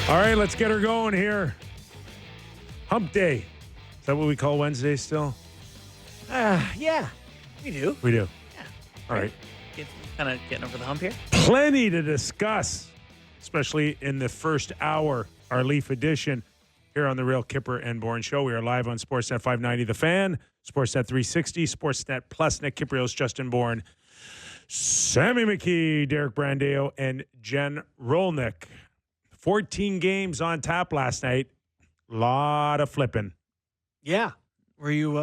All right, let's get her going here. Hump Day. Is that what we call Wednesday still? Yeah, we do. We do. Yeah. All right. Kind of getting over the hump here. Plenty to discuss, especially in the first hour, our Leaf edition here on the Real Kyper and Bourne Show. We are live on Sportsnet 590 The Fan, Sportsnet 360, Sportsnet Plus, Nick Kypreos, Justin Bourne, Sammy McKee, Derek Brandeo, and Jen Rolnick. 14 games on tap last night. Lot of flipping. Yeah. Were you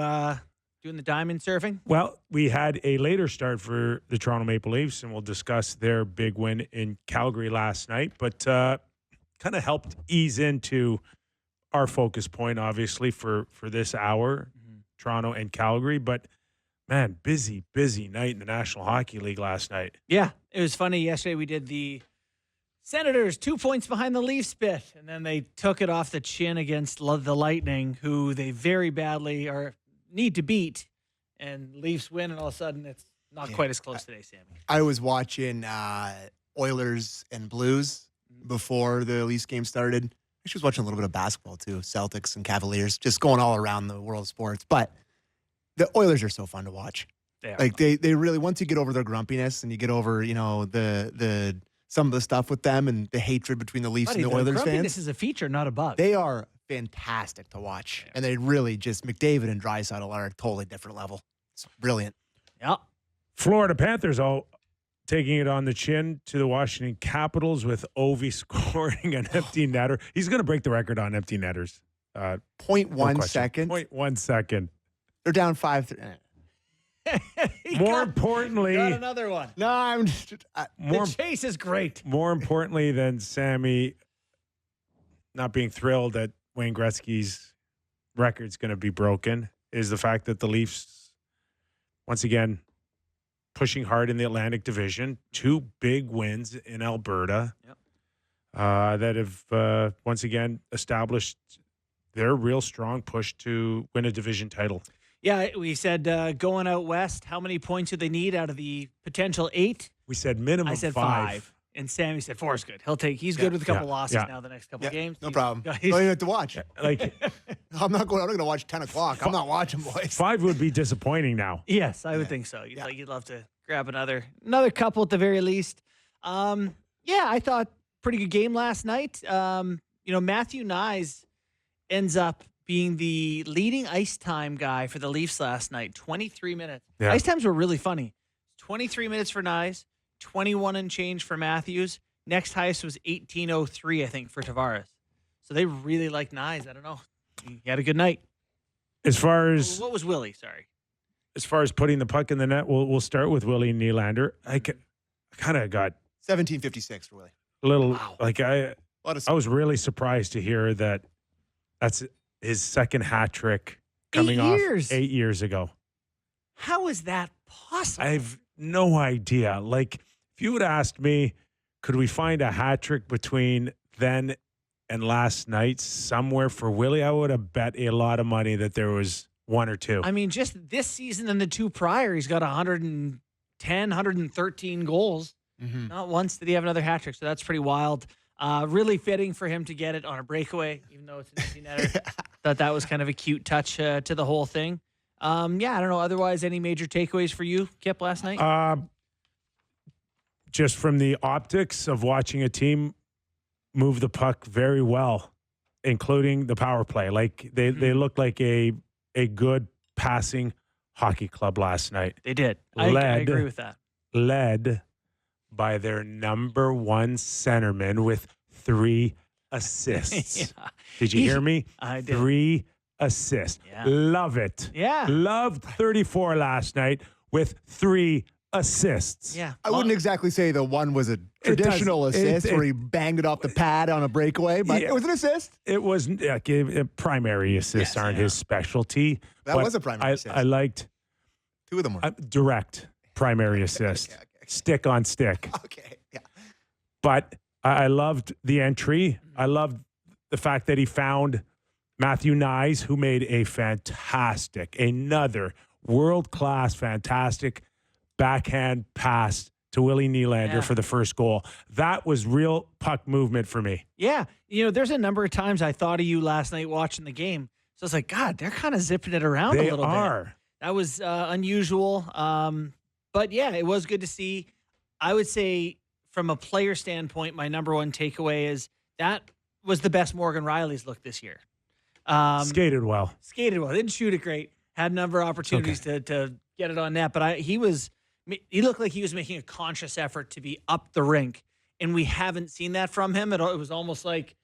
doing the diamond surfing? Well, we had a later start for the Toronto Maple Leafs, and we'll discuss their big win in Calgary last night, but kind of helped ease into our focus point, obviously, for this hour, Toronto and Calgary. But, man, busy night in the National Hockey League last night. Yeah. It was funny. Yesterday we did the Senators 2 points behind the Leafs bit, and then they took it off the chin against the Lightning, who they very badly need to beat, and Leafs win, and all of a sudden it's not quite as close today, Sammy. I was watching Oilers and Blues before the Leafs game started. I actually was watching a little bit of basketball too, Celtics and Cavaliers, just going all around the world of sports. But the Oilers are so fun to watch. Like they really, once you get over their grumpiness and you get over, the some of the stuff with them and the hatred between the Leafs and the Oilers fans. This is a feature, not a bug. They are fantastic to watch. Yeah. And they really just, McDavid and Draisaitl are a totally different level. It's brilliant. Yeah. Florida Panthers all taking it on the chin to the Washington Capitals with Ovi scoring an empty netter. He's going to break the record on empty netters. 0.1 second. 0.1 second. They're down 5-3. More importantly, got another one. No, I'm the chase is great. More importantly than Sammy not being thrilled that Wayne Gretzky's record's going to be broken is the fact that the Leafs, once again, pushing hard in the Atlantic Division, 2 big wins in Alberta that have once again established their real strong push to win a division title. Yeah, we said going out west, how many points do they need out of the potential 8? We said minimum 5. I said 5. And Sammy said 4 is good. He's good with a couple losses now the next couple games. No problem. Don't even have to watch. I'm not going to watch 10 o'clock. I'm not watching, boys. 5 would be disappointing now. Yes, I would think so. You'd love to grab another couple at the very least. I thought pretty good game last night. Matthew Nyes ends up being the leading ice time guy for the Leafs last night. 23 minutes. Yeah. Ice times were really funny. 23 minutes for Nyes, 21 and change for Matthews. Next highest was 18:03, I think, for Tavares. So they really like Nyes. I don't know. He had a good night. As far as what was Willie? Sorry. As far as putting the puck in the net, we'll start with Willie Nylander. I kind of got 1756 for Willie. A little I was really surprised to hear that's his second hat trick coming off 8 years ago. How is that possible? I have no idea. Like, if you would have asked me, could we find a hat trick between then and last night somewhere for Willie, I would have bet a lot of money that there was 1 or 2. I mean, just this season and the 2 prior, he's got 110, 113 goals. Mm-hmm. Not once did he have another hat trick, so that's pretty wild. Really fitting for him to get it on a breakaway, even though it's an empty netter. Thought that was kind of a cute touch to the whole thing. I don't know. Otherwise, any major takeaways for you, Kip, last night? Just from the optics of watching a team move the puck very well, including the power play. Like they looked like a good passing hockey club last night. They did. I agree with that. Led by their number 1 centerman with 3 assists. Yeah. Did you hear me? I did. 3 assists. Yeah. Love it. Yeah. Loved 34 last night with 3 assists. Yeah. I wouldn't exactly say the one was a traditional assist where he banged it off the pad on a breakaway, but it was an assist. It was primary assists aren't his specialty. That was a primary assist. I liked 2 of them were direct primary assist. Okay. Stick on stick. Okay, yeah. But I loved the entry. I loved the fact that he found Matthew Nyes, who made another world-class, fantastic backhand pass to Willie Nylander Yeah. for the first goal. That was real puck movement for me. Yeah. There's a number of times I thought of you last night watching the game. So I was like, God, they're kind of zipping it around They a little are. bit. That was unusual. But yeah, it was good to see. I would say from a player standpoint, my number one takeaway is that was the best Morgan Rielly's look this year. Skated well. Skated well. Didn't shoot it great. Had a number of opportunities to get it on net. But he looked like he was making a conscious effort to be up the rink. And we haven't seen that from him. It was almost like,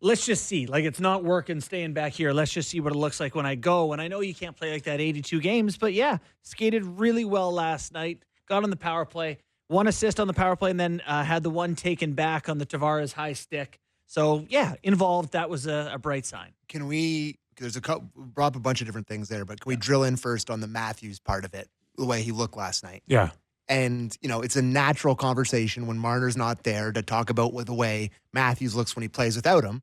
let's just see. Like, it's not working staying back here. Let's just see what it looks like when I go. And I know you can't play like that 82 games, but yeah, skated really well last night. Got on the power play. 1 assist on the power play, and then had the one taken back on the Tavares high stick. So, yeah, involved. That was a bright sign. Can we, there's brought up a bunch of different things there, but can we drill in first on the Matthews part of it, the way he looked last night? Yeah. And, it's a natural conversation when Marner's not there to talk about the way Matthews looks when he plays without him.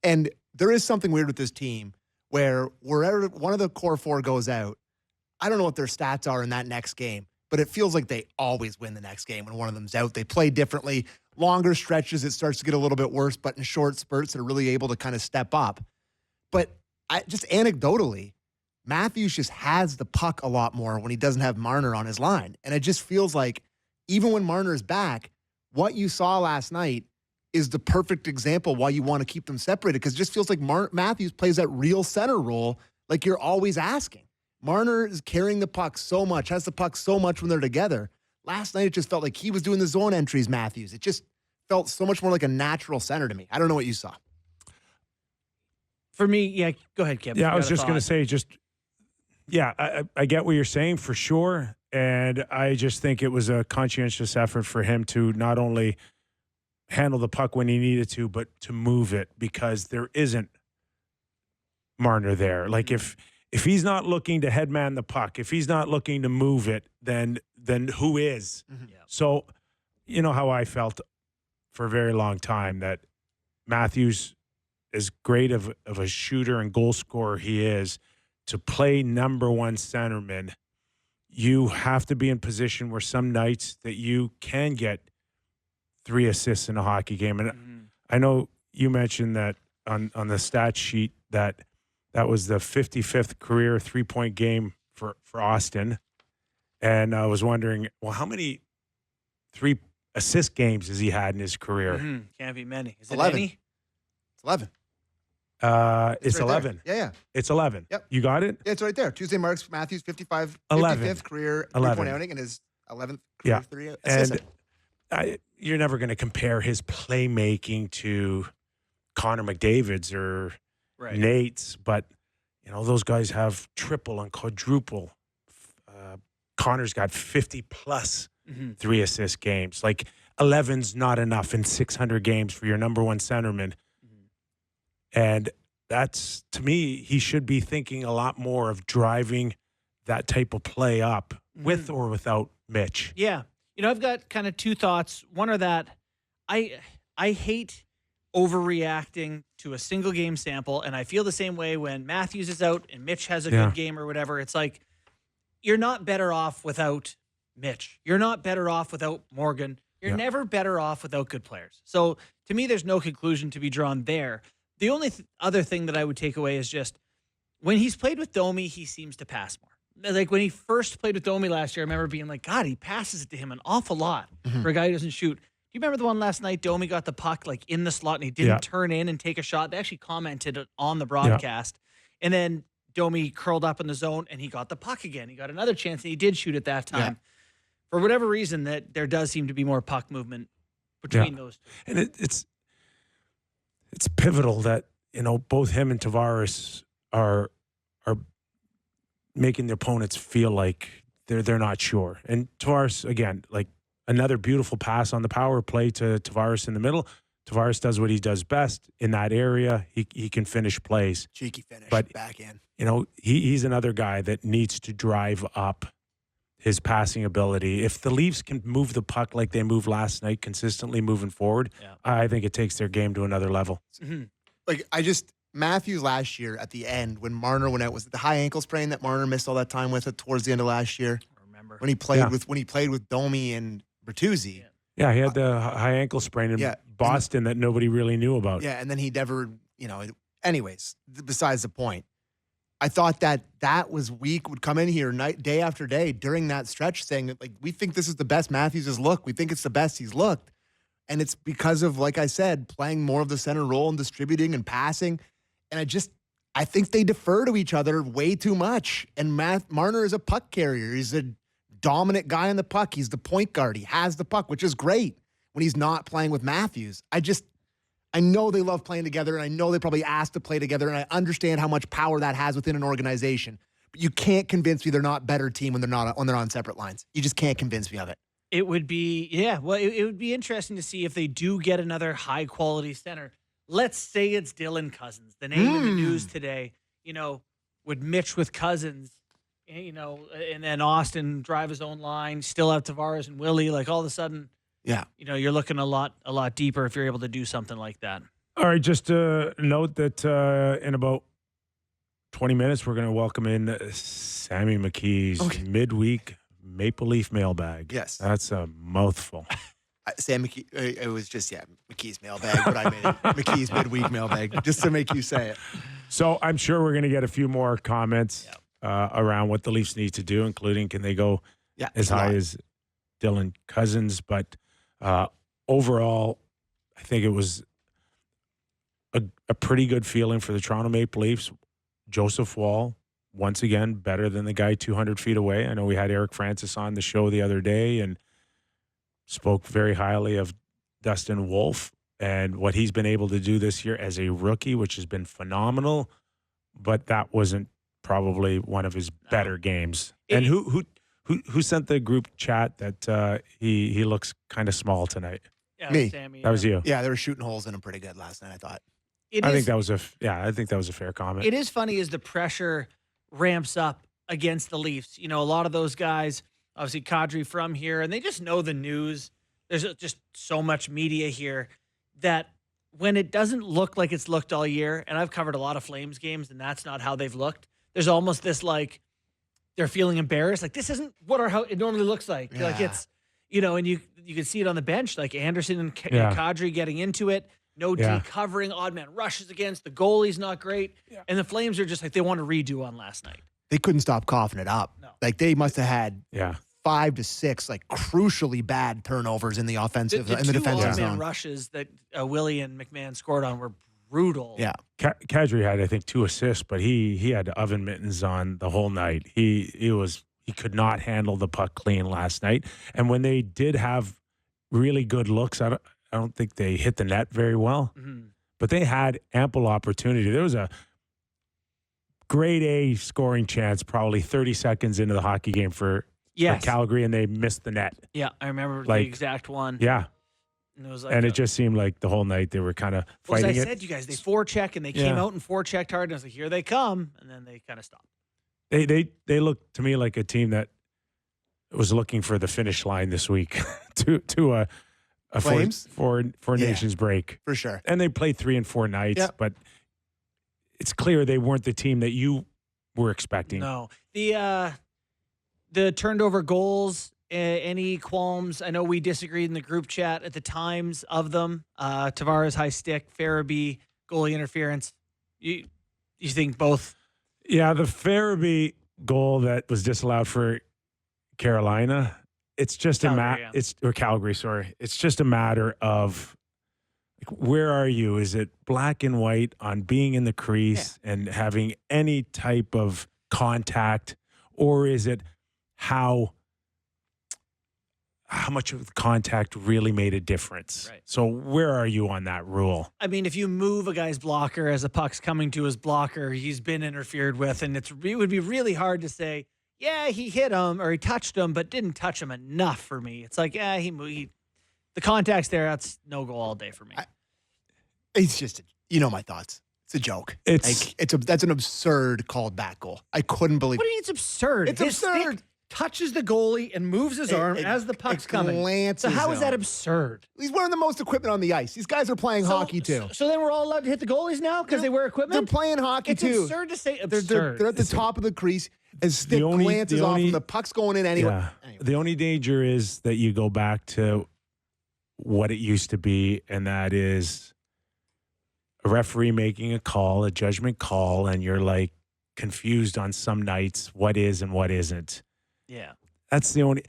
And there is something weird with this team where wherever one of the core four goes out, I don't know what their stats are in that next game, but it feels like they always win the next game when one of them's out. They play differently. Longer stretches, it starts to get a little bit worse, but in short spurts, they're really able to kind of step up. But just anecdotally, Matthews just has the puck a lot more when he doesn't have Marner on his line. And it just feels like even when Marner's back, what you saw last night is the perfect example why you want to keep them separated, because it just feels like Matthews plays that real center role like you're always asking. Marner is carrying the puck so much, has the puck so much when they're together. Last night, it just felt like he was doing the zone entries, Matthews. It just felt so much more like a natural center to me. I don't know what you saw. For me, yeah, go ahead, Kip. Yeah, I was just going to say, I get what you're saying for sure. And I just think it was a conscientious effort for him to not only handle the puck when he needed to, but to move it, because there isn't Marner there. Like if he's not looking to headman the puck, if he's not looking to move it, then who is? Mm-hmm. Yeah. So, you know how I felt for a very long time that Matthews, as great of a shooter and goal scorer he is, to play number one centerman, you have to be in position where some nights that you can get 3 assists in a hockey game. And I know you mentioned that on the stat sheet that was the 55th career 3-point game for Austin. And I was wondering, well, how many 3 assist games has he had in his career? Can't be many. Is it 11. any? It's 11. It's right 11. there. Yeah. It's 11. Yep. You got it? Yeah, it's right there. Tuesday marks Matthews 55, 11. 55th career 11. 3-point outing and his 11th Yeah. career 3 assists. And you're never going to compare his playmaking to Connor McDavid's or Nate's, but those guys have triple and quadruple. Connor's got 50 plus 3 assist games. Like 11's not enough in 600 games for your number one centerman. And that's, to me, he should be thinking a lot more of driving that type of play up with or without Mitch. Yeah. I've got kind of 2 thoughts. One are that I hate overreacting to a single game sample, and I feel the same way when Matthews is out and Mitch has a good game or whatever. It's like, you're not better off without Mitch. You're not better off without Morgan. You're never better off without good players. So to me, there's no conclusion to be drawn there. The only other thing that I would take away is just when he's played with Domi, he seems to pass more. Like when he first played with Domi last year, I remember being like, God, he passes it to him an awful lot for a guy who doesn't shoot. Do you remember the one last night? Domi got the puck like in the slot and he didn't turn in and take a shot. They actually commented on the broadcast. And then Domi curled up in the zone and he got the puck again. He got another chance and he did shoot at that time. Yeah. For whatever reason, that there does seem to be more puck movement between those two. And it's pivotal that, both him and Tavares are making the opponents feel like they're not sure. And Tavares, again, like another beautiful pass on the power play to Tavares in the middle. Tavares does what he does best in that area. He can finish plays. Cheeky finish, but, back in. He's another guy that needs to drive up his passing ability. If the Leafs can move the puck like they moved last night, consistently moving forward, I think it takes their game to another level. Like, Matthews last year at the end when Marner went out, was it the high ankle sprain that Marner missed all that time with it towards the end of last year? I remember when he played with Domi and Bertuzzi. Yeah, he had the high ankle sprain in Boston that nobody really knew about. Yeah, and then he never, anyways, besides the point. I thought that was weak, would come in here day after day during that stretch saying that, like, we think this is the best Matthews has looked. We think it's the best he's looked. And it's because of, like I said, playing more of the center role and distributing and passing. And I think they defer to each other way too much. And Marner is a puck carrier. He's a dominant guy on the puck. He's the point guard. He has the puck, which is great when he's not playing with Matthews. I know they love playing together, and I know they probably asked to play together, and I understand how much power that has within an organization. But you can't convince me they're not a better team when they're on separate lines. You just can't convince me of it. It would be, it would be interesting to see if they do get another high-quality center. Let's say it's Dylan Cousins, the name in the news today. Would Mitch with Cousins, and then Austin drive his own line, still have Tavares and Willie, like all of a sudden, you're looking a lot deeper if you're able to do something like that. All right, just to note that in about 20 minutes, we're going to welcome in Sammy McKee's midweek Maple Leaf mailbag. Yes. That's a mouthful. Sam McKee, it was just, McKee's mailbag, but I made it McKee's midweek mailbag just to make you say it. So I'm sure we're going to get a few more comments around what the Leafs need to do, including can they go as high as Dylan Cousins. But overall, I think it was a pretty good feeling for the Toronto Maple Leafs. Joseph Woll, once again, better than the guy 200 feet away. I know we had Eric Francis on the show the other day and spoke very highly of Dustin Wolf and what he's been able to do this year as a rookie, which has been phenomenal. But that wasn't probably one of his better games. And who sent the group chat that he looks kind of small tonight? Yeah, Me. Sammy, that was you. Yeah, they were shooting holes in him pretty good last night, I thought. I think that was a fair comment. It is funny as the pressure ramps up against the Leafs. A lot of those guys, obviously Kadri from here, and they just know the news. There's just so much media here that when it doesn't look like it's looked all year, and I've covered a lot of Flames games, and that's not how they've looked. There's almost this like they're feeling embarrassed, like this isn't how it normally looks like. Yeah. Like it's, and you can see it on the bench, like Anderson and Kadri getting into it. No D covering, odd man rushes against. The goalie's not great. Yeah. And the Flames are just like, they want to redo on last night. They couldn't stop coughing it up. No. Like they must have had 5 to 6 like crucially bad turnovers in the offensive in the defensive zone. Odd man rushes that Willie and McMahon scored on were brutal. Yeah. Kadri had, I think, 2 assists, but he had oven mittens on the whole night. He could not handle the puck clean last night. And when they did have really good looks, I don't think they hit the net very well, but they had ample opportunity. There was a grade A scoring chance probably 30 seconds into the hockey game for Calgary, and they missed the net. Yeah, I remember the exact one. Yeah. And it was like it just seemed like the whole night they were kind of fighting it. As I said, you guys, they forecheck, and they came out and forechecked hard, and I was like, here they come, and then they kind of stopped. They looked to me like a team that was looking for the finish line this week to a Flames? Four Nations break. For sure. And they played 3 and 4 nights, but it's clear they weren't the team that you were expecting. No. The turned over goals, any qualms? I know we disagreed in the group chat at the times of them. Tavares high stick, Farabee, goalie interference. You think both? Yeah, the Farabee goal that was disallowed for Carolina, it's just Calgary, sorry. It's just a matter of where are you? Is it black and white on being in the crease and having any type of contact, or is it how much of the contact really made a difference? Right. So where are you on that rule? I mean, if you move a guy's blocker as a puck's coming to his blocker, he's been interfered with, and it would be really hard to say, yeah, he hit him or he touched him, but didn't touch him enough for me. It's like, the contact's there. That's no go all day for me. It's just, my thoughts. It's a joke. That's an absurd called back goal. I couldn't believe. What do you mean it's absurd? It's absurd. Stick touches the goalie and moves his arm as the puck's coming. So how is that absurd? He's wearing the most equipment on the ice. These guys are playing hockey too. So then we're all allowed to hit the goalies now because they wear equipment? They're playing hockey too. It's absurd to say absurd. They're at the top of the crease. As stick glances off and the puck's going in anyway. Yeah. The only danger is that you go back to what it used to be, and that is a referee making a call, a judgment call, and you're like confused on some nights what is and what isn't. Yeah. That's the only.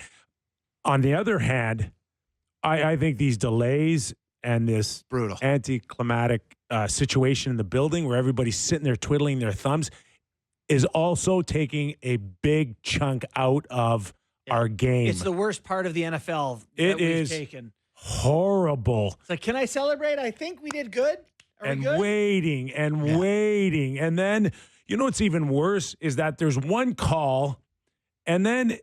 On the other hand, I think these delays and this Brutal. anticlimactic situation in the building where everybody's sitting there twiddling their thumbs is also taking a big chunk out of our game. It's the worst part of the NFL that we've taken. Horrible. It's like, can I celebrate? I think we did good. Are we good? Waiting and waiting. And then, you know what's even worse is that there's one call and then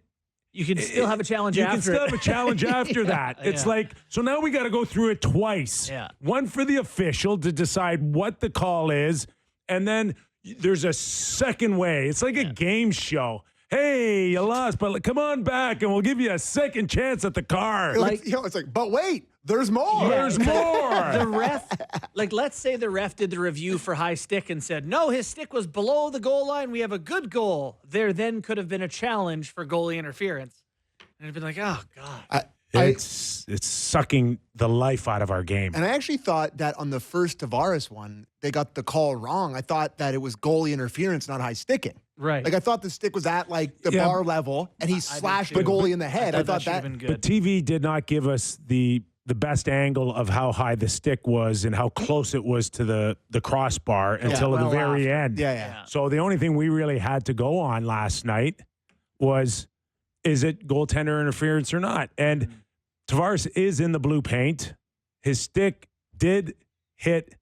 you can still have a challenge after. You can still have a challenge after that. It's like, so now we got to go through it twice. Yeah. One for the official to decide what the call is, and then there's a second way. It's like a game show. Hey, you lost, but come on back, and we'll give you a second chance at the car. It's like, but wait, there's more. Yeah, there's more. The ref, let's say the ref did the review for high stick and said, no, his stick was below the goal line. We have a good goal. There then could have been a challenge for goalie interference. And it'd been like, oh, God. It's sucking the life out of our game. And I actually thought that on the first Tavares one, they got the call wrong. I thought that it was goalie interference, not high sticking. Right. Like I thought the stick was at like the bar level, and he slashed the goalie in the head. I thought that. Been good. But TV did not give us the best angle of how high the stick was and how close it was to the crossbar until the very end. Yeah. So the only thing we really had to go on last night was, is it goaltender interference or not? And Tavares is in the blue paint. His stick did hit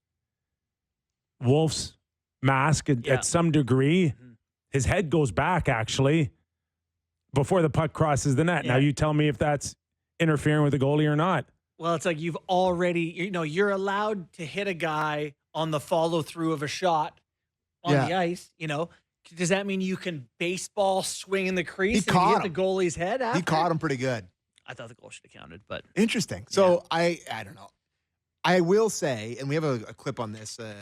Wolf's mask at some degree. His head goes back, actually, before the puck crosses the net. Yeah. Now you tell me if that's interfering with the goalie or not. Well, it's like you've already, you're allowed to hit a guy on the follow through of a shot on the ice. Does that mean you can baseball swing in the crease and hit the goalie's head after? He caught him pretty good. I thought the goal should have counted, but interesting. So I don't know. I will say, and we have a clip on this, a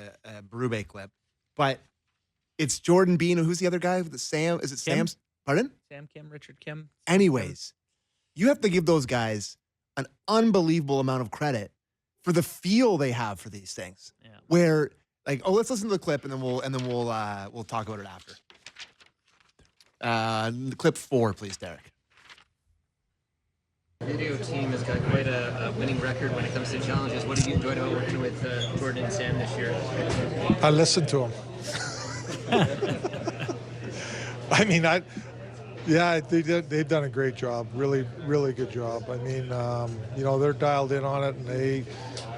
Berube clip, but it's Jordan Bean. Who's the other guy? Sam? Is it Kim? Sam's? Pardon? Sam Kim, Richard Kim. Anyways, you have to give those guys an unbelievable amount of credit for the feel they have for these things. Yeah. Where let's listen to the clip and then we'll talk about it after. Clip 4, please, Derek. The video team has got quite a winning record when it comes to challenges. What have you enjoyed about working with Gordon and Sam this year? I listened to them. They've done a great job. Really, really good job. I mean, they're dialed in on it, and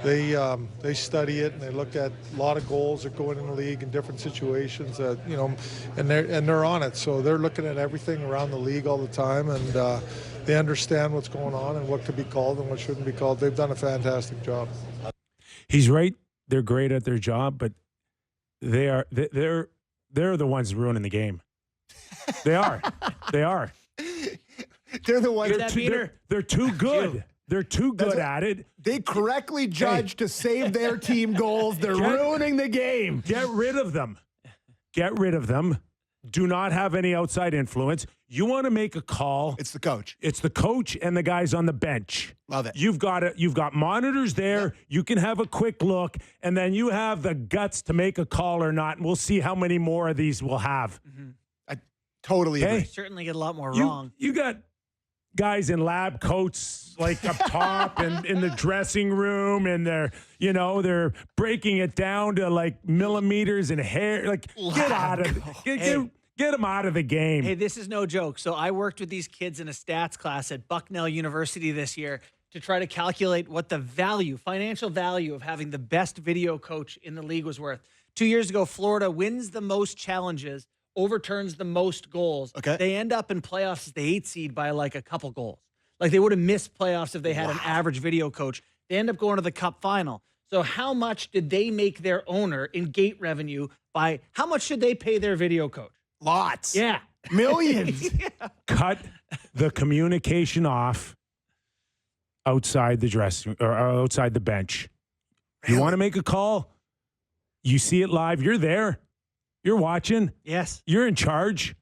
they study it, and they look at a lot of goals that go in the league in different situations. And they're on it. So they're looking at everything around the league all the time, and they understand what's going on and what could be called and what shouldn't be called. They've done a fantastic job. He's right. They're great at their job, but they're the ones ruining the game. They are. They are. They're the ones. They're too good. They're too good at it. They correctly judge to save their team goals. They're ruining the game. Get rid of them. Get rid of them. Do not have any outside influence. You want to make a call. It's the coach. It's the coach and the guys on the bench. Love it. You've got monitors there. Yeah. You can have a quick look, and then you have the guts to make a call or not, and we'll see how many more of these we'll have. Mm-hmm. I totally agree. Certainly get a lot more wrong. You got guys in lab coats like up top and in the dressing room, and they're breaking it down to like millimeters and hair. Like, get out of it. Get them out of the game. Hey, this is no joke. So I worked with these kids in a stats class at Bucknell University this year to try to calculate what the financial value of having the best video coach in the league was worth. 2 years ago, Florida wins the most challenges, overturns the most goals. Okay. They end up in playoffs as the 8th seed by like a couple goals. Like they would have missed playoffs if they had an average video coach. They end up going to the Cup final. So how much did they make their owner in gate revenue by how much should they pay their video coach? Lots. Yeah. Millions. Cut the communication off outside the dressing or outside the bench. Really? You want to make a call? You see it live. You're there. You're watching. Yes. You're in charge.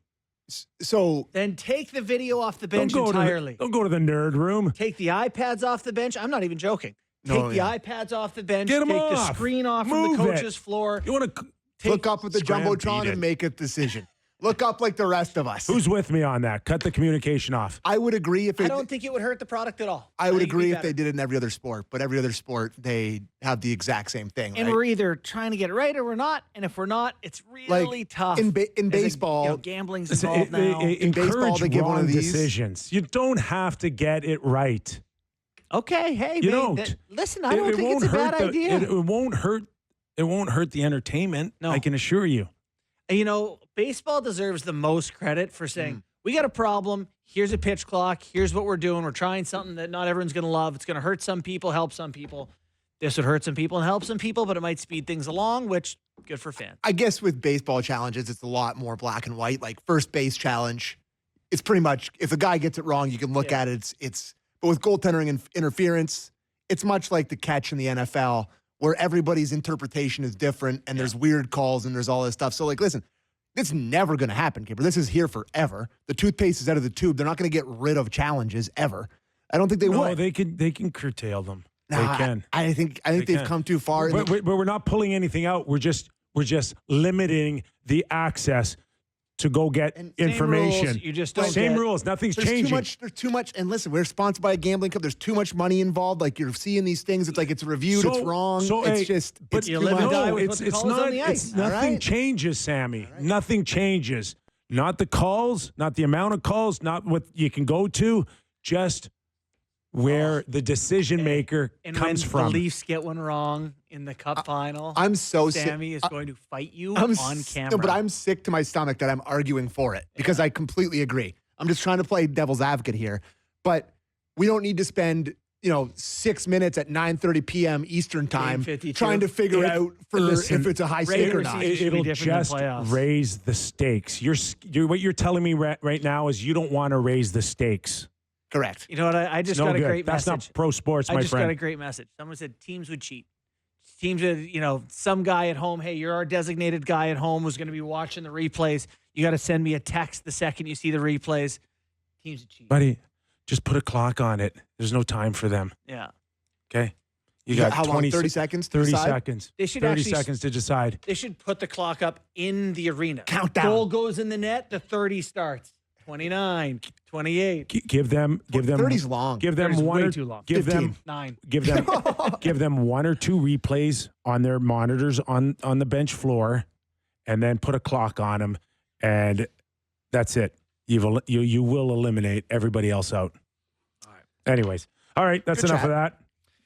So Then take the video off the bench Don't entirely. go to the nerd room. Take the iPads off the bench. I'm not even joking. Take No, the yeah. iPads off the bench. Get 'em take the off. screen off from Move the it. coach's floor. You want to? look up at the Scram Jumbotron beat it. and make a decision. Look up like the rest of us. Who's with me on that? Cut the communication off. I would agree if I it. don't think it would hurt the product at all. I would think it'd be agree if they better. did it in every other sport, but every other sport they have the exact same thing. And right? we're either trying to get it right or we're not. And if we're not, it's really tough. in As a- baseball, gambling's Listen, involved now. In baseball, encourage they give one of wrong these. decisions. You don't have to get it right. Okay, hey, You man, don't. listen, I don't think it's a bad idea. It won't hurt. It won't hurt the entertainment. No. I can assure you. Baseball deserves the most credit for saying, we got a problem. Here's a pitch clock. Here's what we're doing. We're trying something that not everyone's going to love. It's going to hurt some people, help some people. This would hurt some people and help some people, but it might speed things along, which good for fans. I guess with baseball challenges, it's a lot more black and white. Like first base challenge, it's pretty much if a guy gets it wrong, you can look at it. But with goaltending and interference, it's much like the catch in the NFL, where everybody's interpretation is different and there's weird calls and there's all this stuff. So like, listen, it's never going to happen, Kyper. This is here forever. The toothpaste is out of the tube. They're not going to get rid of challenges ever. I don't think they No, would. they can curtail them. Nah, They can. I think they've can. come too far. But we're not pulling anything out. We're just limiting the access to go get And information. rules, you just don't Same get- rules. Nothing's There's changing. There's too much. And listen, we're sponsored by a gambling club. There's too much money involved. Like you're seeing these things. It's like it's reviewed. It's wrong. It's you too live and much. die No, with what it's the it's call is on not. the It's ice. nothing right. changes, Sammy. Nothing changes. Not the calls. Not the amount of calls. Not what you can go to. Just where the decision maker And comes when from. the Leafs get one wrong in the Cup final, I'm so sick. Sammy is going to fight you I'm on s- camera. No, but I'm sick to my stomach that I'm arguing for it because I completely agree. I'm just trying to play devil's advocate here, but we don't need to spend 6 minutes at 9:30 p.m. Eastern time 52. trying to figure out Listen, if it's a high stake or regular not. season should be It'll different than just playoffs. raise the stakes. What you're telling me right now is you don't want to raise the stakes. Correct. You know what? I just No got a good. great That's message. not pro sports, I my just got a friend. great message. Someone said teams would cheat. Teams would, some guy at home, hey, you're our designated guy at home who's going to be watching the replays. You got to send me a text the second you see the replays. Teams would cheat. Buddy, just put a clock on it. There's no time for them. Yeah. Okay? You Yeah, got how long? 20 30 seconds to 30 decide? seconds. They should 30 actually seconds to decide. They should put the clock up in the arena. Countdown. Goal goes in the net, the 30 starts. 29, 28. Give them 30's long. Give them 30's one way or too long. give 15. them 9. give them give them one or two replays on their monitors on the bench floor, and then put a clock on them, and that's it. You will eliminate everybody else out. All right. Anyways, all right, that's Good enough chat. of that.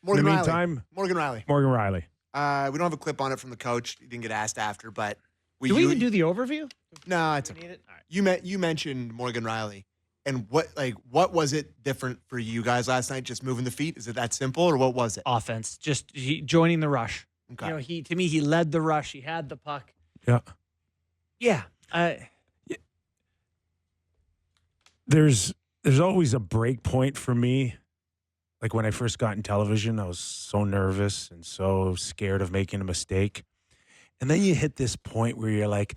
Morgan In the Rielly. meantime, Morgan Rielly. Morgan Rielly. We don't have a clip on it from the coach. He didn't get asked after, but Do we even do the overview? No, it's Do we need it? All right. you mentioned Morgan Rielly, and what was it different for you guys last night? Just moving the feet? Is it that simple, or what was it? Offense, just joining the rush. Okay. He led the rush. He had the puck. Yeah. Yeah. There's always a break point for me. Like when I first got in television, I was so nervous and so scared of making a mistake. And then you hit this point where you're like,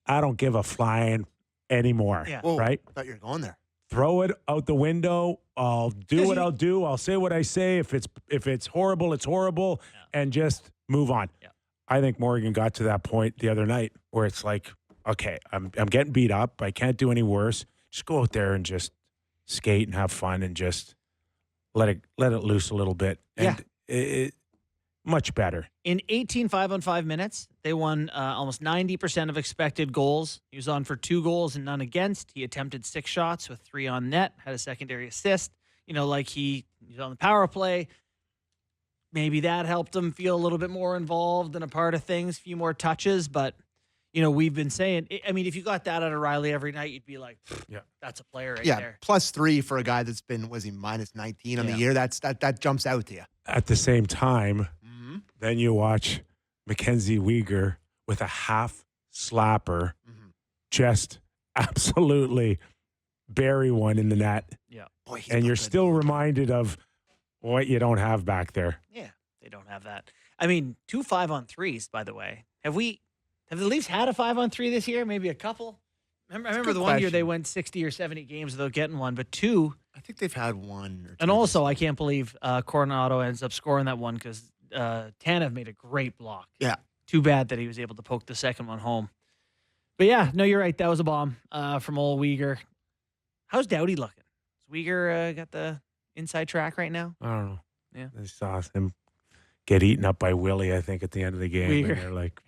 I don't give a flying anymore. Yeah. Whoa, Right? I thought you were going there. Throw it out the window. I'll do what I'll do. I'll say what I say. If it's horrible, it's horrible, and just move on. Yeah. I think Morgan got to that point the other night where it's like, okay, I'm getting beat up. I can't do any worse. Just go out there and just skate and have fun and just let it loose a little bit. And it much better. In 18 5-on-5 minutes, they won almost 90% of expected goals. He was on for 2 goals and none against. He attempted 6 shots with 3 on net, had a secondary assist. Like he's on the power play. Maybe that helped him feel a little bit more involved and a part of things, a few more touches. But, we've been saying, if you got that out of Rielly every night, you'd be like, Yeah. that's a player right Yeah, there. +3 for a guy that's been minus 19 on the Yeah. year. That jumps out to you. At the same time, Mm-hmm. then you watch Mackenzie Weegar with a half slapper Mm-hmm. just absolutely bury one in the net. Boy, he's And not you're good. still reminded of what you don't have back there. Yeah, they don't have that. 2 5-on-3s, by the way. Have the Leafs had a 5-on-3 this year? Maybe a couple? I remember the one year they went 60 or 70 games without getting one, but two. I think they've had one or two. And also, I can't believe Coronado ends up scoring that one because Tanev made a great block. Yeah. Too bad that he was able to poke the second one home. But yeah, no, you're right. That was a bomb from old Uyghur. How's Doughty looking? Has Uyghur got the inside track right now? I don't know. Yeah. I saw him get eaten up by Willie, I think, at the end of the game. Uyghur. And they're like,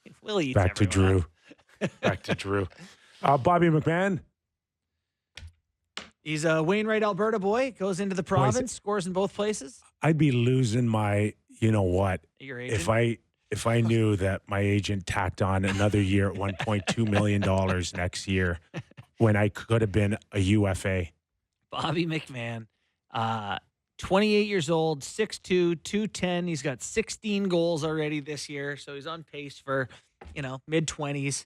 If Willie eats back to everyone Drew. Back to Drew. Bobby McMahon. He's a Wainwright, Alberta boy. Goes into the province, scores in both places. I'd be losing my, you know what, Your agent. if I knew that my agent tacked on another year at $1.2 million next year when I could have been a UFA. Bobby McMahon, 28 years old, 6'2", 210. He's got 16 goals already this year, so he's on pace for, mid-20s.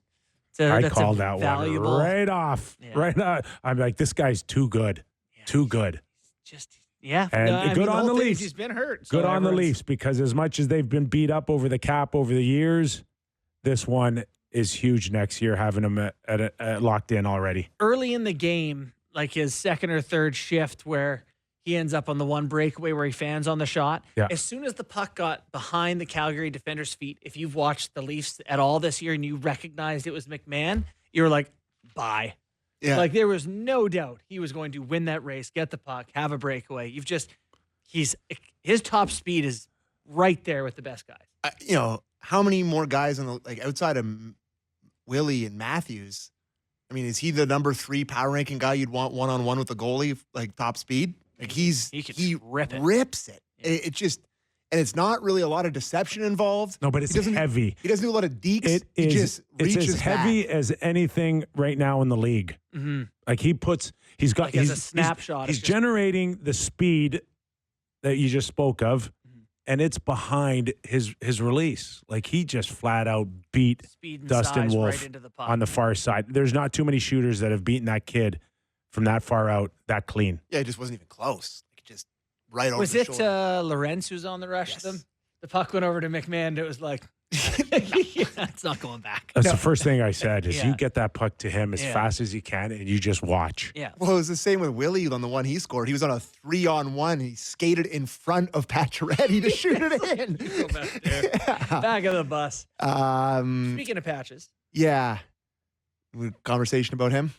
I called that one right off. Yeah. Right off. I'm like, this guy's too good. Yeah, Too good. And good on the Leafs. He's been hurt. Good so on the everyone's- Leafs, because as much as they've been beat up over the cap over the years, this one is huge next year, having him locked in already. Early in the game, like his second or third shift where he ends up on the one breakaway where he fans on the shot. Yeah. As soon as the puck got behind the Calgary defender's feet, if you've watched the Leafs at all this year and you recognized it was McMahon, you were like, bye. Yeah. Like there was no doubt he was going to win that race, get the puck, have a breakaway. His top speed is right there with the best guys. How many more guys outside of Willie and Matthews? I mean, is he the number 3 power ranking guy you'd want one-on-one with a goalie, like top speed? Like he rip it. rips it. Yeah. It just, and it's not really a lot of deception involved. No, but it's heavy. He doesn't do a lot of deeks. It He is. just It's reaches as heavy back. as anything right now in the league. Mm-hmm. Like he's got Like as a snapshot, He's it's just- generating the speed that you just spoke of, Mhm. and it's behind his release. Like he just flat out beat Speed and Dustin size Wolf right into the puck. on the far side. There's not too many shooters that have beaten that kid from that far out that clean. Yeah, it just wasn't even close. Like just right over Was the it shoulder. Lorenz who's on the rush Yes. to them? The puck went over to McMahon. And it was like, it's not going back. That's the first thing I said is Yeah. you get that puck to him as Yeah. fast as you can, and you just watch. Yeah. Well, it was the same with Willie on the one he scored. He was on a 3-on-1. He skated in front of Pacioretty to shoot it in. Go back there. Back of the bus. Speaking of patches, Yeah. Conversation about him?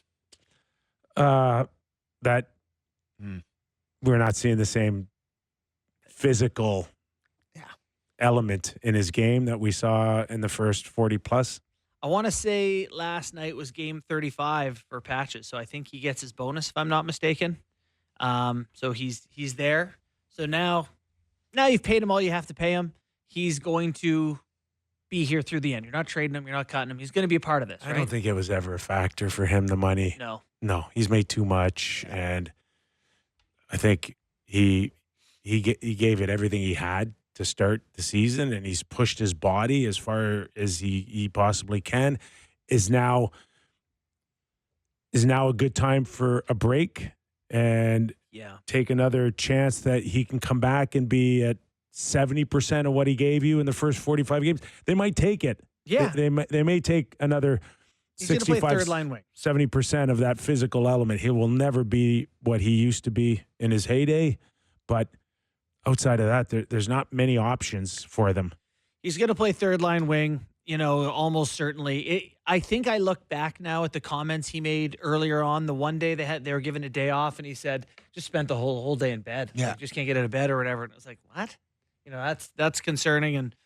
That we're not seeing the same physical element in his game that we saw in the first 40 plus. I want to say last night was game 35 for patches, so I think he gets his bonus if I'm not mistaken. So he's there. So now you've paid him all you have to pay him. He's going to be here through the end. You're not trading him. You're not cutting him. He's going to be a part of this, right? I don't think it was ever a factor for him, the money. No. He's made too much, and I think he gave it everything he had to start the season, and he's pushed his body as far as he possibly can. Is now a good time for a break and take another chance that he can come back and be at 70% of what he gave you in the first 45 games. They might take it. Yeah. They may take another He's going to play 65, third line wing. 70% of that physical element. He will never be what he used to be in his heyday, but outside of that, there's not many options for them. He's going to play third line wing, almost certainly. I think I look back now at the comments he made earlier on. The one day they were given a day off, and he said, just spent the whole day in bed. Yeah. Like, just can't get out of bed or whatever. And I was like, what? That's concerning. And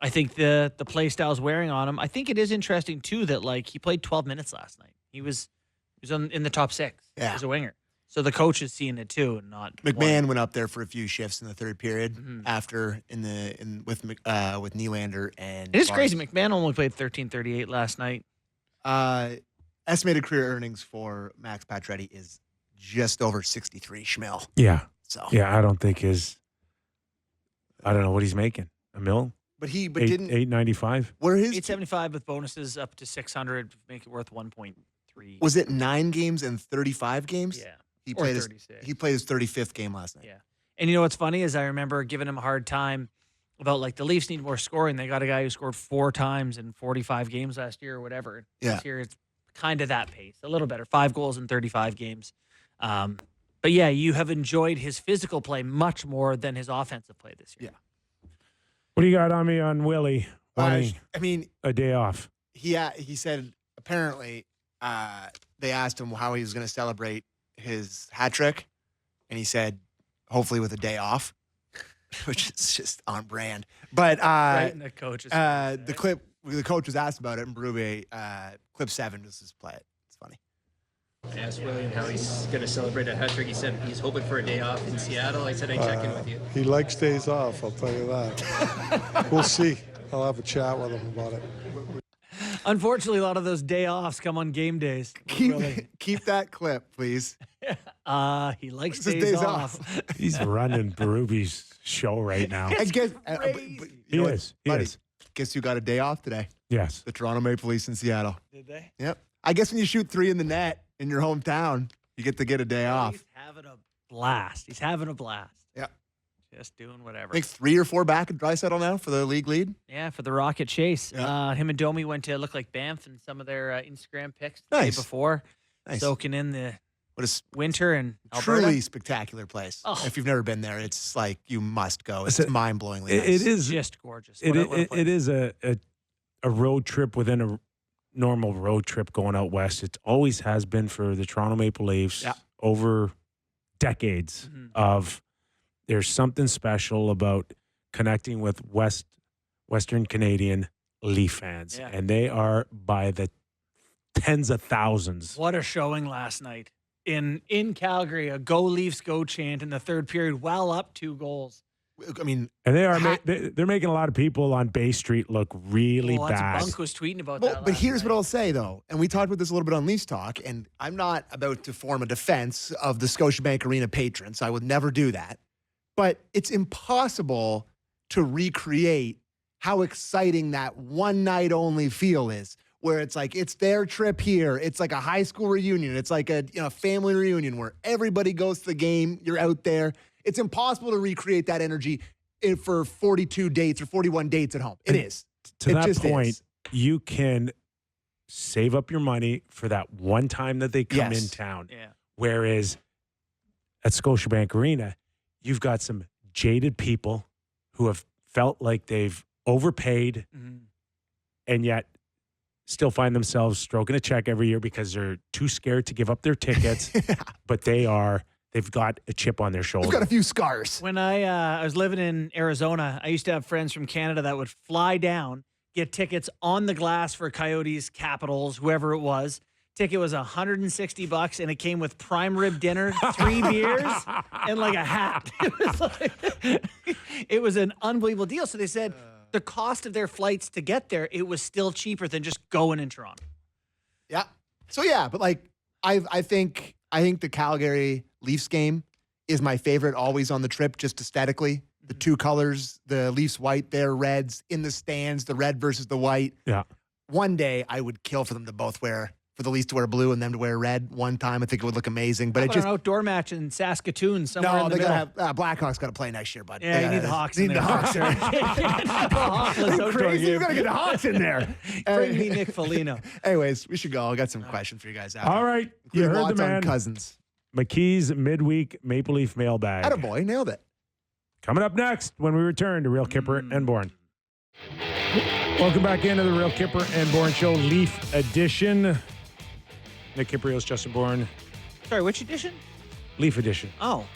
I think the play style is wearing on him. I think it is interesting, too, that he played 12 minutes last night. He was in the top 6 as a winger. So the coach is seeing it too, and not McMahon one. went up there for a few shifts in the third period after with Nylander and It is Barnes. crazy. McMahon only played 13:38 last night. Estimated career earnings for Max Pacioretty is just over 63 schmil. Yeah. So Yeah, I don't think I don't know what he's making. $1 million? but didn't $895? were his 875 with bonuses up to 600, make it worth 1.3. was it 9 games and 35 games? Yeah. He Or played 36. he played his 35th game last night. Yeah. And you know what's funny is I remember giving him a hard time about the Leafs need more scoring. They got a guy who scored 4 times in 45 games last year or whatever. Yeah. This year it's kind of that pace, a little better. 5 goals in 35 games. But yeah, you have enjoyed his physical play much more than his offensive play this year. Yeah. What do you got on me on Willie wanting I mean, a day off? he said apparently they asked him how he was going to celebrate his hat trick, and he said, hopefully with a day off, which is just on brand. But Right in the coach's the coach was asked about it, and Berube, clip 7, just says play it. It's funny. I asked William how he's going to celebrate a hat trick. He said he's hoping for a day off in Seattle. I said I'd check in with you. He likes days off, I'll tell you that. We'll see. I'll have a chat with him about it. Unfortunately, a lot of those day offs come on game days. Keep that clip, please. He likes This is days off. He's running Berube's show right now. And guess, crazy. you know what, He buddy, is. Guess who got a day off today? Yes. The Toronto Maple Leafs in Seattle. Did they? Yep. I guess when you shoot 3 in the net in your hometown, you get to get a day off. He's having a blast. Yeah. Just doing whatever. I think 3 or 4 back at Draisaitl now for the league lead. Yeah, for the Rocket Chase. Yeah. Him and Domi went to look like Banff in some of their Instagram pics the Nice. day before, Nice. soaking in the What a winter in Alberta. truly spectacular place. Oh. If you've never been there, it's like you must go. It's So, mind-blowingly nice. It is. Just gorgeous. It What a it place. is a road trip within a normal road trip going out west. It always has been for the Toronto Maple Leafs Yeah. over decades Mhm. of there's something special about connecting with Western Canadian Leaf fans. Yeah. And they are by the tens of thousands. What a showing last night in Calgary. A "Go Leafs, Go" chant in the third period, well up 2 goals. I mean, And they are Ha- they're making a lot of people on Bay Street look really Well, that's bad. Bunk was tweeting about well, that. but last here's night. what I'll say, though. And we talked about this a little bit on Leafs Talk, and I'm not about to form a defense of the Scotiabank Arena patrons. I would never do that. But it's impossible to recreate how exciting that one night only feel is, where it's like it's their trip here. It's like a high school reunion. It's like a family reunion where everybody goes to the game. You're out there. It's impossible to recreate that energy for 42 dates or 41 dates at home. It is. To It that just point, is. you can save up your money for that one time that they come Yes. in town. Yeah. Whereas at Scotiabank Arena, you've got some jaded people who have felt like they've overpaid Mhm. and yet still find themselves stroking a check every year because they're too scared to give up their tickets, but they've got a chip on their shoulder. We've got a few scars. When I was living in Arizona, I used to have friends from Canada that would fly down, get tickets on the glass for Coyotes, Capitals, whoever it was. Ticket was $160, and it came with prime rib dinner, 3 beers, and like a hat. It was an unbelievable deal. So they said the cost of their flights to get there, it was still cheaper than just going in Toronto. Yeah. So yeah, but like I think the Calgary Leafs game is my favorite always on the trip, just aesthetically. The 2 colors, the Leafs white, their reds in the stands, the red versus the white. Yeah. One day I would kill for them to both wear, for the Leafs to wear blue and them to wear red one time. I think it would look amazing. But How it about just an outdoor match in Saskatoon somewhere no, in the they middle. gotta have Blackhawks got to play next year, bud. Yeah, you They need the gotta- Hawks need in there. the Hawks. The Hawkless outdoor Crazy, you game. gotta get the Hawks in there. Bring me Nick Foligno. Anyways, we should go. I got some questions for you guys after. All right. You Including heard the lots on man. Cousins. McKee's midweek Maple Leaf mailbag. Attaboy, nailed it. Coming up next when we return to Real Kipper and Bourne. Welcome back into the Real Kipper and Bourne Show Leaf Edition. Nick Kypreos, Justin Bourne, Sorry, which edition? Leaf Edition. Oh,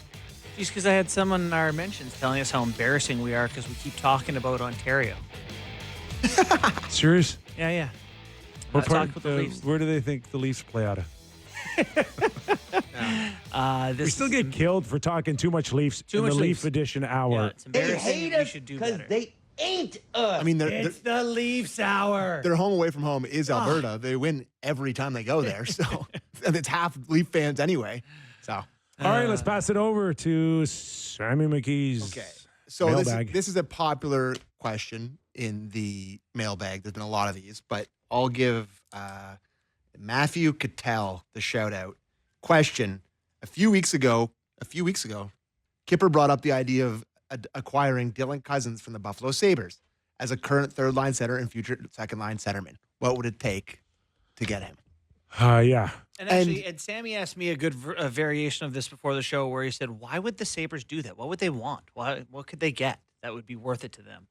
just because I had someone in our mentions telling us how embarrassing we are because we keep talking about Ontario. Serious? Yeah. What Talk part, about the Leafs. where do they think the Leafs play out of? This We still is get killed for talking too much Leafs Too in much the Leafs. Leaf Edition Yeah, hour. it's embarrassing. We should do better. I mean, It's the Leafs hour. their home away from home is Alberta. They win every time they go there. So and it's half Leaf fans anyway. So All right, let's pass it over to Sammy McKee's okay. So mailbag. this is a popular question in the mailbag. There's been a lot of these, but I'll give Matthew Cattell the shout out. Question: A few weeks ago, Kipper brought up the idea of acquiring Dylan Cousins from the Buffalo Sabres as a current third line center and future second line centerman. What would it take to get him? Yeah. And actually, and Sammy asked me a good variation of this before the show, where he said, "Why would the Sabres do that? What would they want? What could they get that would be worth it to them?"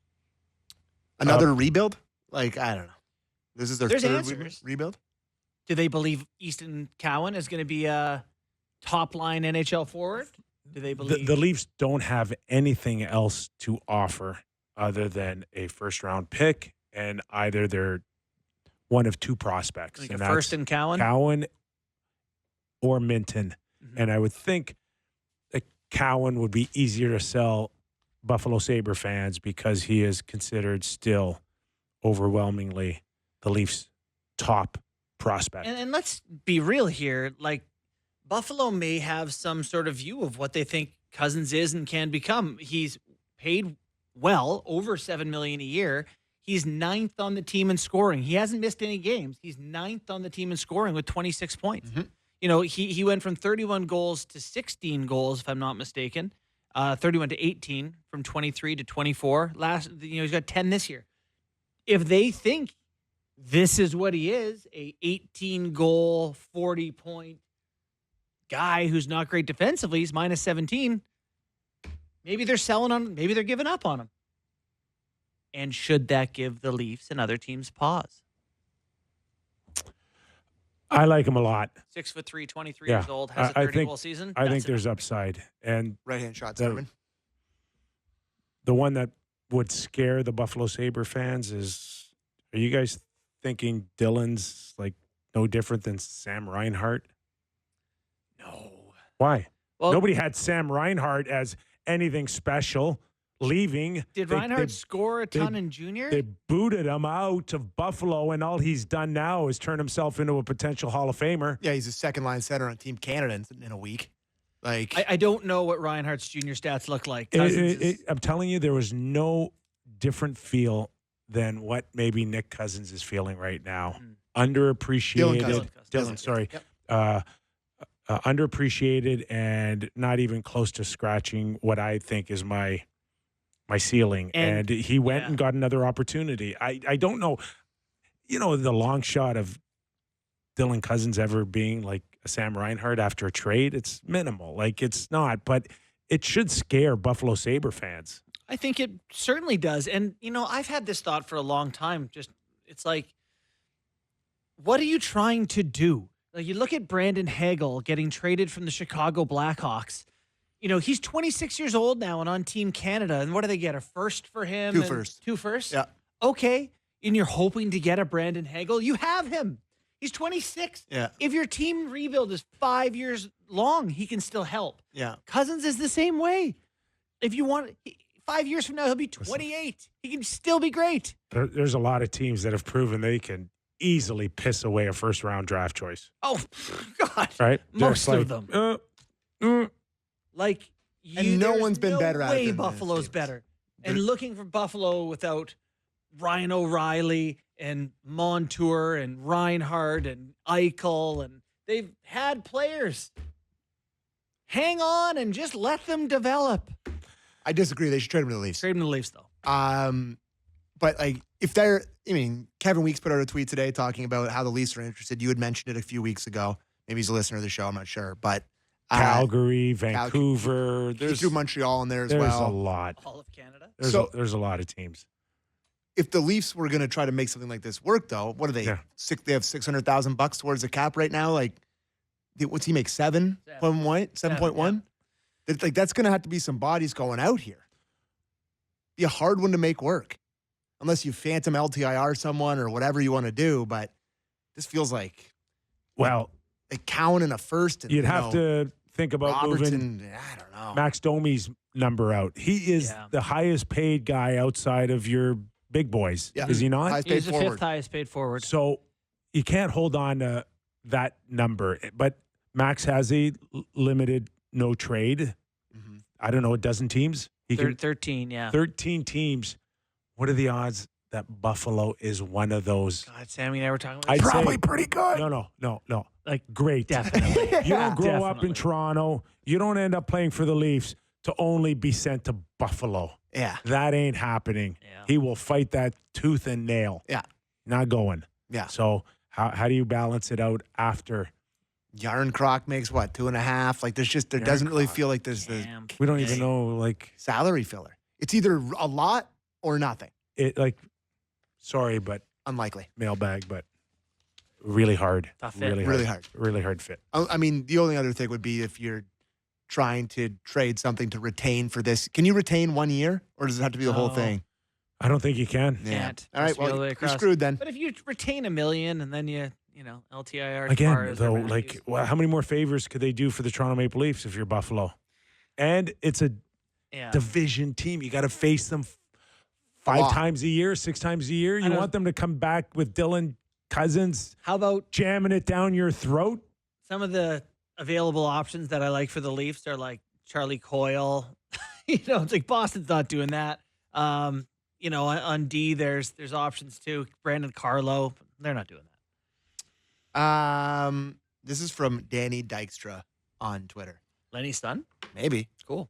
Another rebuild? Like, I don't know. This is their There's third answers. rebuild? Do they believe Easton Cowan is going to be a top line NHL forward? Do they believe The Leafs don't have anything else to offer other than a first-round pick and either they're one of two prospects. like and a first and Cowan? Or Minton. Mhm. And I would think that Cowan would be easier to sell Buffalo Sabre fans because he is considered still overwhelmingly the Leafs' top prospect. And let's be real here. Like, Buffalo may have some sort of view of what they think Cousins is and can become. He's paid well, over $7 million a year. He's 9th on the team in scoring. He hasn't missed any games. He's 9th on the team in scoring with 26 points. Mm-hmm. You know, he went from 31 goals to 16 goals, if I'm not mistaken. 31 to 18 from 23 to 24. He's got 10 this year. If they think this is what he is, a 18-goal, 40-point guy who's not great defensively, he's minus 17, maybe they're selling on, maybe they're giving up on him. And should that give the Leafs and other teams pause? I like him a lot. 6'3", 23 Yeah. years old, has a I 30-goal season. I think That's there's enough. upside. And Right-hand shot, The- Simon. the one that would scare the Buffalo Sabre fans is, are you guys thinking Dylan's like no different than Sam Reinhart? No. Why? Well, Nobody had Sam Reinhart as anything special leaving. did They- Reinhardt they- score a ton in junior? They booted him out of Buffalo, and all he's done now is turn himself into a potential Hall of Famer. Yeah, he's a second-line center on Team Canada in a week. Like, I don't know what Reinhardt's junior stats look like. Cousins is- I'm telling you, there was no different feel than what maybe Nick Cousins is feeling right now. Underappreciated. Dylan Dylan, Cousins. sorry. Yep. Underappreciated and not even close to scratching what I think is my ceiling. And he went and got another opportunity. I don't know, the long shot of Dylan Cousins ever being like a Sam Reinhart after a trade, it's minimal. Like, it's not, but it should scare Buffalo Sabre fans. I think it certainly does. And, I've had this thought for a long time. It's like, what are you trying to do? Like, you look at Brandon Hagel getting traded from the Chicago Blackhawks. He's 26 years old now and on Team Canada. And what do they get? A first for him? Two and firsts. 2 firsts? Yeah. Okay. And you're hoping to get a Brandon Hagel. You have him. He's 26. Yeah. If your team rebuild is 5 years long, he can still help. yeah. Cousins is the same way. If you want, 5 years from now, he'll be 28. He can still be great. There's a lot of teams that have proven they can easily piss away a first-round draft choice, Oh, God. right? Most Just of them. Like, And no there's one's been no better at it way than the Buffalo's Sabres. better. And They're- looking for Buffalo without Ryan O'Reilly and Montour and Reinhardt and Eichel, and they've had players. Hang on and just let them develop. I disagree. They should trade him to the Leafs. Trade them to the Leafs, though. But like, if they're, Kevin Weeks put out a tweet today talking about how the Leafs are interested. You had mentioned it a few weeks ago. Maybe he's a listener of the show. I'm not sure, but Calgary, Vancouver. he threw Montreal in there as there's well. a lot. All of Canada. There's a lot of teams. If the Leafs were going to try to make something like this work, though, what are they? Yeah. They have $600,000 towards the cap right now. Like, what's he make? 7.1. Like, that's going to have to be some bodies going out here. Be a hard one to make work, unless you phantom LTIR someone or whatever you want to do. But this feels like Cowan in a first. And, you'd have to think about Robertson. moving I don't know. Max Domi's number out. He is the highest paid guy outside of your big boys. Yeah. Is he not? Highest He's paid the forward. 5th highest paid forward. So you can't hold on to that number. But Max has a limited no trade. Mm-hmm. I don't know, a dozen teams. He can 13, yeah. 13 teams. What are the odds that Buffalo is one of those? God, Sammy and I were talking about I'd this. say- pretty good. No. Like, Great. definitely. You don't grow up Definitely. in Toronto. You don't end up playing for the Leafs to only be sent to Buffalo. Yeah. That ain't happening. Yeah. He will fight that tooth and nail. Yeah. Not going. Yeah. So How do you balance it out after? Yarn Croc makes what, 2.5? Like there doesn't really feel like there's the We don't even know, like, salary filler. It's either a lot or nothing. Sorry, but Unlikely. Mailbag, but really hard. Tough fit. Really hard. Really hard fit. I mean, the only other thing would be if you're trying to trade something to retain for this. Can you retain 1 year, or does it have to be the whole No. thing? I don't think you can. Can't. All right, Has to be all the well, way you're across. screwed then. But if you retain $1 million and then you LTIR Again, Tavares or though, Matthews. like, well, how many more favors could they do for the Toronto Maple Leafs if you're Buffalo? And it's a yeah. division team. You got to face them A 5 lot. times a year, 6 times a year. You know. want them to come back with Dylan Cousins How about jamming it down your throat? some of the available options that I like for the Leafs are like Charlie Coyle. It's like Boston's not doing that. On D, there's options too. Brandon Carlo, they're not doing that. This is from Danny Dykstra on Twitter. Lenny's son, Maybe. cool.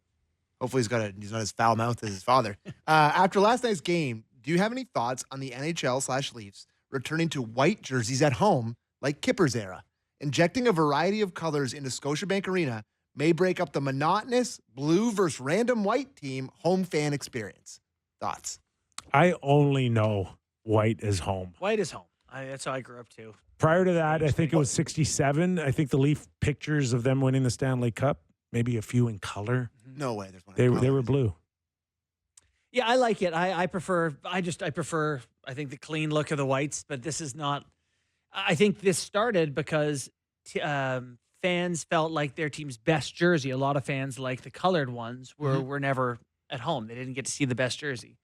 Hopefully he's not as foul mouthed as his father. After last night's game, do you have any thoughts on the NHL/Leafs returning to white jerseys at home like Kyper's era? Injecting a variety of colors into Scotiabank Arena may break up the monotonous blue versus random white team home fan experience. Thoughts? I only know white is home. White is home. That's how I grew up too. Prior to that, I think it was 67. I think the Leaf pictures of them winning the Stanley Cup, maybe a few in color. No way. There's one. They were blue. Yeah, I like it. I prefer I think the clean look of the whites, but this is not. I think this started because fans felt like their team's best jersey. A lot of fans, like the colored ones, were never at home. They didn't get to see the best jersey.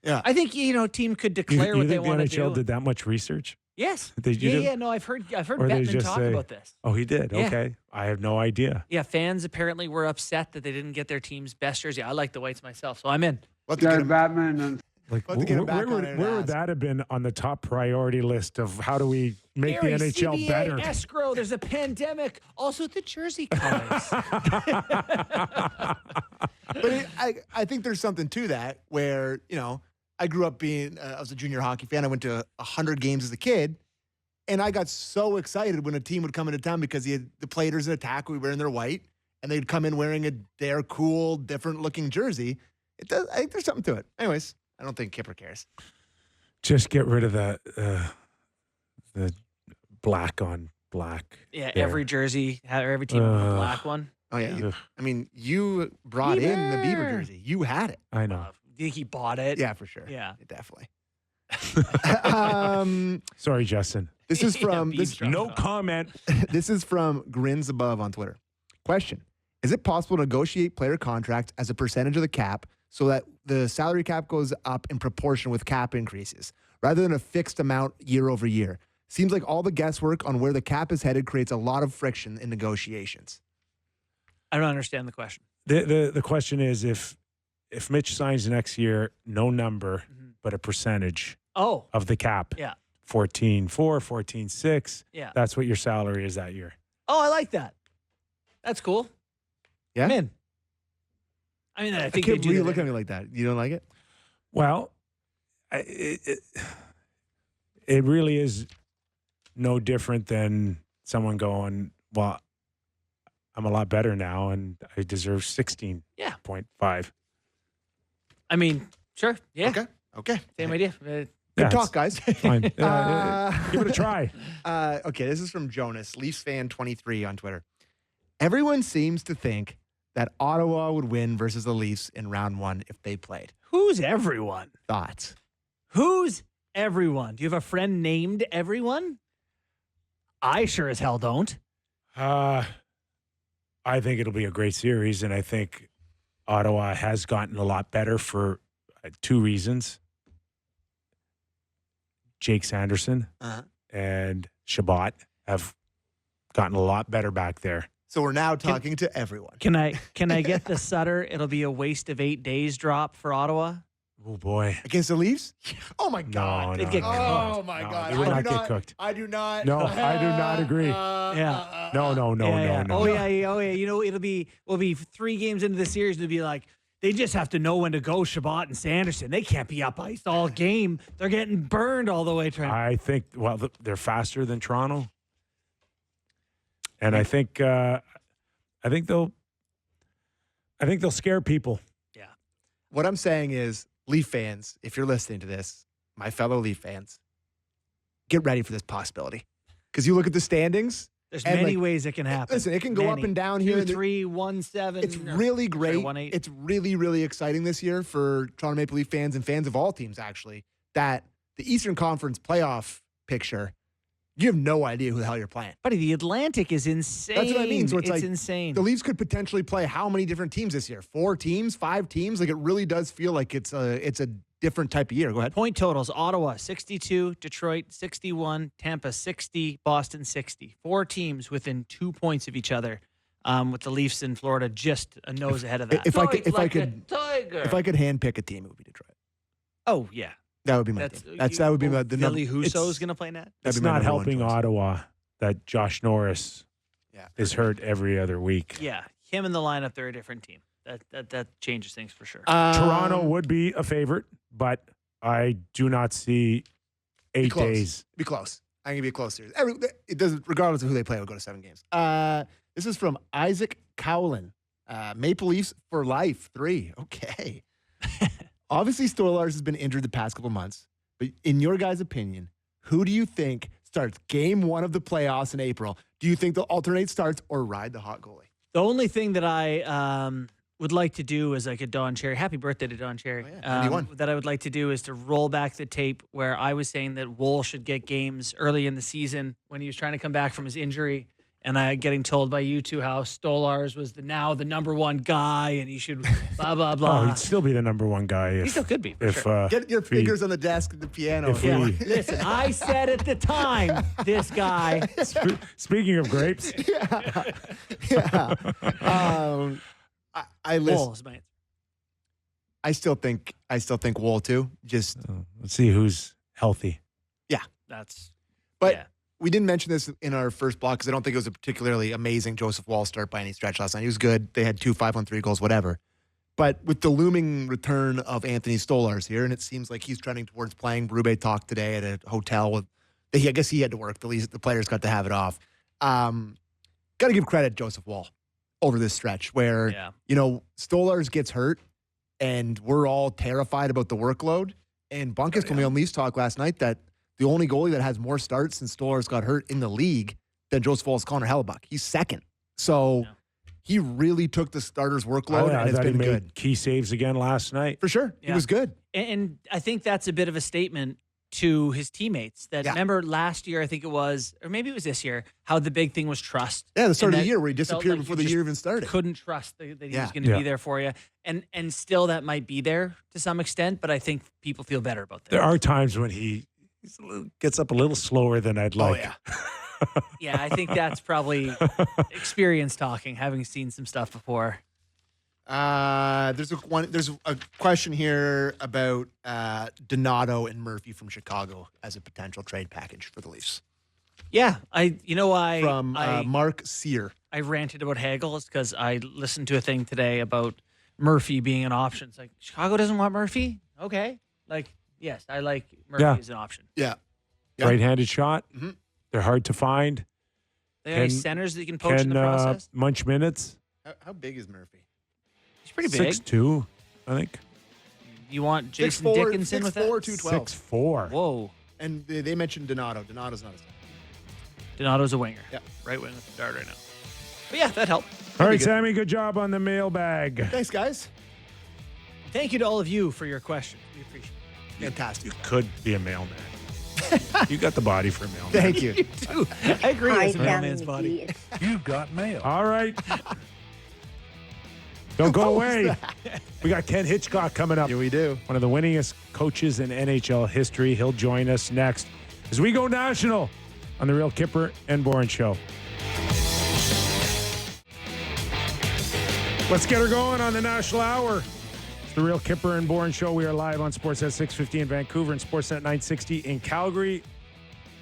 Yeah. I think team could declare You what they think want the to NHL do. did that much research? Yes. Did you do? Yeah. No, I've heard Or they Bettman just talk say- about this. Oh, he did. Yeah. Okay. I have no idea. Yeah, fans apparently were upset that they didn't get their team's best jersey. I like the whites myself, so I'm in. What to get him- Batman and Like, We'll have to get him back where on it and would ask. that have been on the top priority list of how do we make Gary, the NHL CBA, better? escrow, there's a pandemic. Also, the jersey colors. But I think there's something to that where, I grew up I was a junior hockey fan. I went to 100 games as a kid. And I got so excited when a team would come into town because the players in attack would be wearing their white. And they'd come in wearing their cool, different looking jersey. I think there's something to it. Anyways, I don't think Kyper cares. Just get rid of the black on black. Yeah, there. every jersey, every team had a black one. Oh, yeah. Ugh, I mean, you brought in the Bieber Bieber. jersey. You had it. I know. Do you think he bought it? Yeah, for sure. Yeah. Definitely. Sorry, Justin. This is from Yeah, this, Beebs dropped No it off. comment. this is from Grins Above on Twitter. Question: is it possible to negotiate player contracts as a percentage of the cap so that the salary cap goes up in proportion with cap increases, rather than a fixed amount year over year? Seems like all the guesswork on where the cap is headed creates a lot of friction in negotiations. I don't understand the question. The question is if Mitch signs next year, no number, but a percentage Oh, of the cap. yeah. 14.4, 14.6. Yeah. That's what your salary is that year. Oh, I like that. That's cool. Yeah? I'm in. I mean, I I think they can't do believe you that look at me anyway. like that. You don't like it? Well, it really is no different than someone going, well, I'm a lot better now and I deserve 16.5. Yeah. I mean, sure. Yeah. Okay. Same idea. Good Yeah, talk, guys. Fine. Give it a try. Okay, this is from Jonas, Leafs fan 23 on Twitter. Everyone seems to think that Ottawa would win versus the Leafs in round 1 if they played. Who's everyone? Thoughts? Who's everyone? Do you have a friend named everyone? I sure as hell don't. I think it'll be a great series, and I think Ottawa has gotten a lot better for 2 reasons. Jake Sanderson Uh-huh. and Shabbat have gotten a lot better back there. So we're now talking to everyone. Can I get the Sutter? It'll be a waste of 8 days drop for Ottawa. Oh, boy. Against the Leafs? Oh, my God. They'd get no, cooked. Oh, my no, God. They would I not do get cooked. I do not. No, I do not agree. Yeah. No. Yeah. No. Oh yeah. You know, we'll be 3 games into the series and it'll be like They just have to know when to go, Shabbat and Sanderson. They can't be up ice all game. They're getting burned all the way, Trent. I think, they're faster than Toronto. And I think they'll scare people. Yeah. What I'm saying is, Leaf fans, if you're listening to this, my fellow Leaf fans, get ready for this possibility. Because you look at the standings. There's and, many ways it can happen. Listen, it can go up and down here. 2-3, 1-7. It's really great. 1-8. It's really, really exciting this year for Toronto Maple Leaf fans and fans of all teams, actually, that the Eastern Conference playoff picture, you have no idea who the hell you're playing. Buddy, the Atlantic is insane. That's what I mean. So it's like insane. The Leafs could potentially play how many different teams this year? 4 teams, 5 teams? Like, it really does feel like it's a different type of year. Go ahead. Point totals: Ottawa 62, Detroit 61, Tampa 60, Boston 60. 4 teams within 2 points of each other, with the Leafs in Florida just a nose ahead of that. If I could handpick a team, it would be Detroit. Oh yeah, That would be my team. That would be the Billy number. Husso's going to play net. It's not helping Ottawa that Josh Norris is hurt every other week. Yeah, him in the lineup, they're a different team. That changes things for sure. Toronto would be a favorite, but I do not see 8 days. Be close. I'm gonna be close here. It doesn't, regardless of who they play, we'll go to 7 games. This is from Isaac Cowlin. Maple Leafs for life 3. Okay. Obviously, Stolarz has been injured the past couple months, but in your guys' opinion, who do you think starts game 1 of the playoffs in April? Do you think they'll alternate starts or ride the hot goalie? The only thing that I would like to do is like a Don Cherry. Happy birthday to Don Cherry. Oh, yeah. 91. That I would like to do is to roll back the tape where I was saying that Woll should get games early in the season when he was trying to come back from his injury. And I getting told by you two how Stolarz was now the number 1 guy and he should blah, blah, blah. Oh, he'd still be the number 1 guy. He still could be. If Sure. Get your fingers on the desk at the piano. Listen, I said at the time, this guy. Speaking of grapes. Yeah. I listen. Woll is my answer. I still think Woll too. Just Let's see who's healthy. We didn't mention this in our first block because I don't think it was a particularly amazing Joseph Woll start by any stretch last night. He was good. They had 2 5-on-3 goals, whatever. But with the looming return of Anthony Stolarz here, and it seems like he's trending towards playing. Berube talked today at a hotel. I guess he had to work. The players got to have it off. Got to give credit to Joseph Woll over this stretch where, Stolarz gets hurt and we're all terrified about the workload. And Bunkus told me on Leafs Talk last night that the only goalie that has more starts since Stolarz got hurt in the league than Joseph Woll is Connor Hellebuck. He's second. So he really took the starter's workload and it's been good. Key saves again last night. For sure. Yeah. He was good. And I think that's a bit of a statement to his teammates that remember last year, I think it was, or maybe it was this year, how the big thing was trust. Yeah, the start of the year where he disappeared like before the year even started. Couldn't trust that he was going to be there for you. And still that might be there to some extent, but I think people feel better about that. There are times when he gets up a little slower than I'd like. Oh, yeah, I think that's probably experience talking, having seen some stuff before. There's a question here about Donato and Murphy from Chicago as a potential trade package for the Leafs. Yeah, from Mark Sear. I ranted about Hagel because I listened to a thing today about Murphy being an option. It's like Chicago doesn't want Murphy. Okay, yes, I like Murphy as an option. Yeah. Right-handed shot. Mm-hmm. They're hard to find. They have any centers that you can poach in the process? Munch minutes. How big is Murphy? He's pretty big. 6'2", I think. You want Jason 6'4", Dickinson with that? 212. 6'4". Whoa. And they mentioned Donato. Donato's not a center. Donato's a winger. Yeah. Right wing with the dart right now. But yeah, that helped. All right, Sammy, good job on the mailbag. Thanks, guys. Thank you to all of you for your questions. We appreciate it. Fantastic. You could be a mailman. You got the body for a mailman. Thank you. You do. I agree with the mailman's body. You've got mail. All right. Don't go away. We got Ken Hitchcock coming up. Yeah, we do. One of the winningest coaches in NHL history. He'll join us next as we go national on the Real Kyper and Bourne Show. Let's get her going on the National Hour. It's the Real Kyper and Bourne Show. We are live on Sportsnet 650 in Vancouver and Sportsnet 960 in Calgary.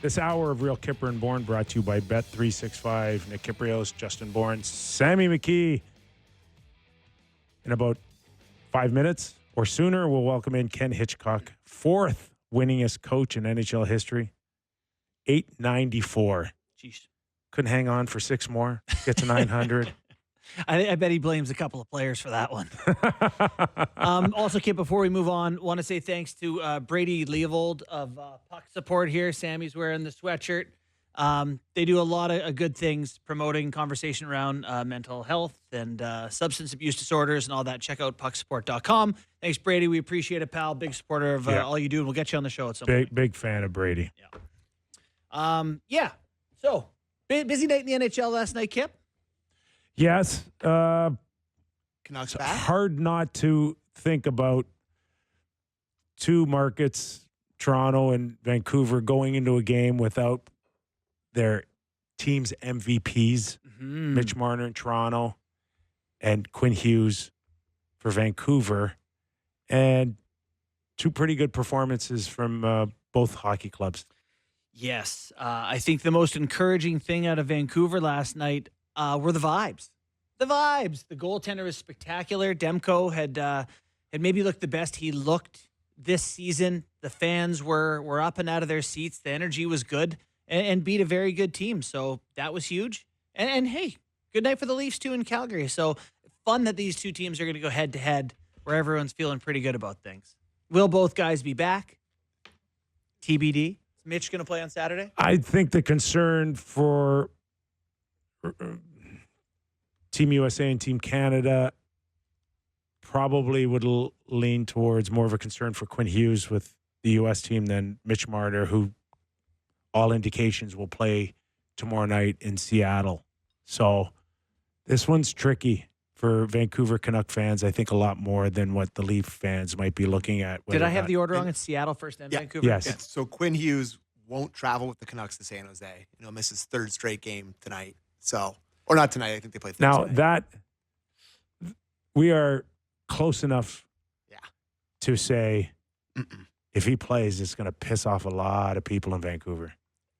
This hour of Real Kyper and Bourne brought to you by Bet365. Nick Kypreos, Justin Bourne, Sammy McKee. In about 5 minutes or sooner, we'll welcome in Ken Hitchcock, 4th winningest coach in NHL history. 894. Jeez. Couldn't hang on for 6 more. Get to 900. I bet he blames a couple of players for that one. Also, Kip, before we move on, want to say thanks to Brady Leovold of Puck Support here. Sammy's wearing the sweatshirt. They do a lot of good things promoting conversation around mental health and substance abuse disorders and all that. Check out pucksupport.com. Thanks, Brady. We appreciate it, pal. Big supporter of all you do, and we'll get you on the show at some point. Big fan of Brady. Yeah. So, busy night in the NHL last night, Kip? Yes. Canucks It's back. hard not to think about 2 markets, Toronto and Vancouver, going into a game without their team's MVPs, Mitch Marner in Toronto and Quinn Hughes for Vancouver, and 2 pretty good performances from both hockey clubs. Yes. I think the most encouraging thing out of Vancouver last night were the vibes. The vibes. The goaltender was spectacular. Demko had maybe looked the best he looked this season. The fans were up and out of their seats. The energy was good and beat a very good team. So that was huge. And hey, good night for the Leafs too in Calgary. So fun that these 2 teams are going to go head to head where everyone's feeling pretty good about things. Will both guys be back? TBD. Is Mitch going to play on Saturday? I think the concern for Team USA and Team Canada probably would lean towards more of a concern for Quinn Hughes with the U.S. team than Mitch Marner, who all indications will play tomorrow night in Seattle. So this one's tricky for Vancouver Canuck fans, I think, a lot more than what the Leaf fans might be looking at. Did I have the order wrong? It's Seattle first, then Vancouver? Yes. Yeah, so Quinn Hughes won't travel with the Canucks to San Jose. Miss his 3rd straight game tonight. So, or not tonight. I think they play Thursday. Now that we are close enough to say if he plays, it's going to piss off a lot of people in Vancouver.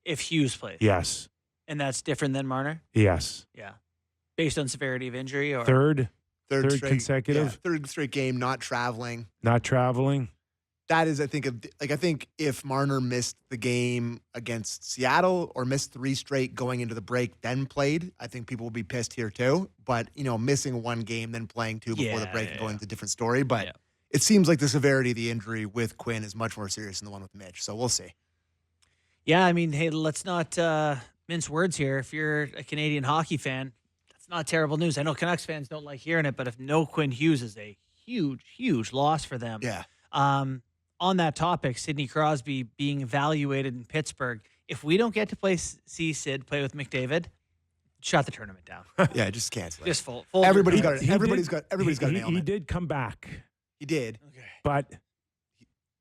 If Hughes plays. Yes. And that's different than Marner? Yes. Yeah. Based on severity of injury or Third Third consecutive. Yeah, 3rd straight game, not traveling. Not traveling. That is, I think, I think if Marner missed the game against Seattle or missed 3 straight going into the break, then played, I think people will be pissed here too. But, missing 1 game, then playing 2 before the break and going to a different story. But it seems like the severity of the injury with Quinn is much more serious than the one with Mitch. So we'll see. Yeah, I mean, hey, let's not mince words here. If you're a Canadian hockey fan, that's not terrible news. I know Canucks fans don't like hearing it, but if no Quinn Hughes is a huge, huge loss for them. Yeah. On that topic, Sidney Crosby being evaluated in Pittsburgh. If we don't get to see Sid play with McDavid, shut the tournament down. Yeah, just cancel it. Just full. Everybody's got it. Everybody's got an ailment. He did come back, He did. Okay. but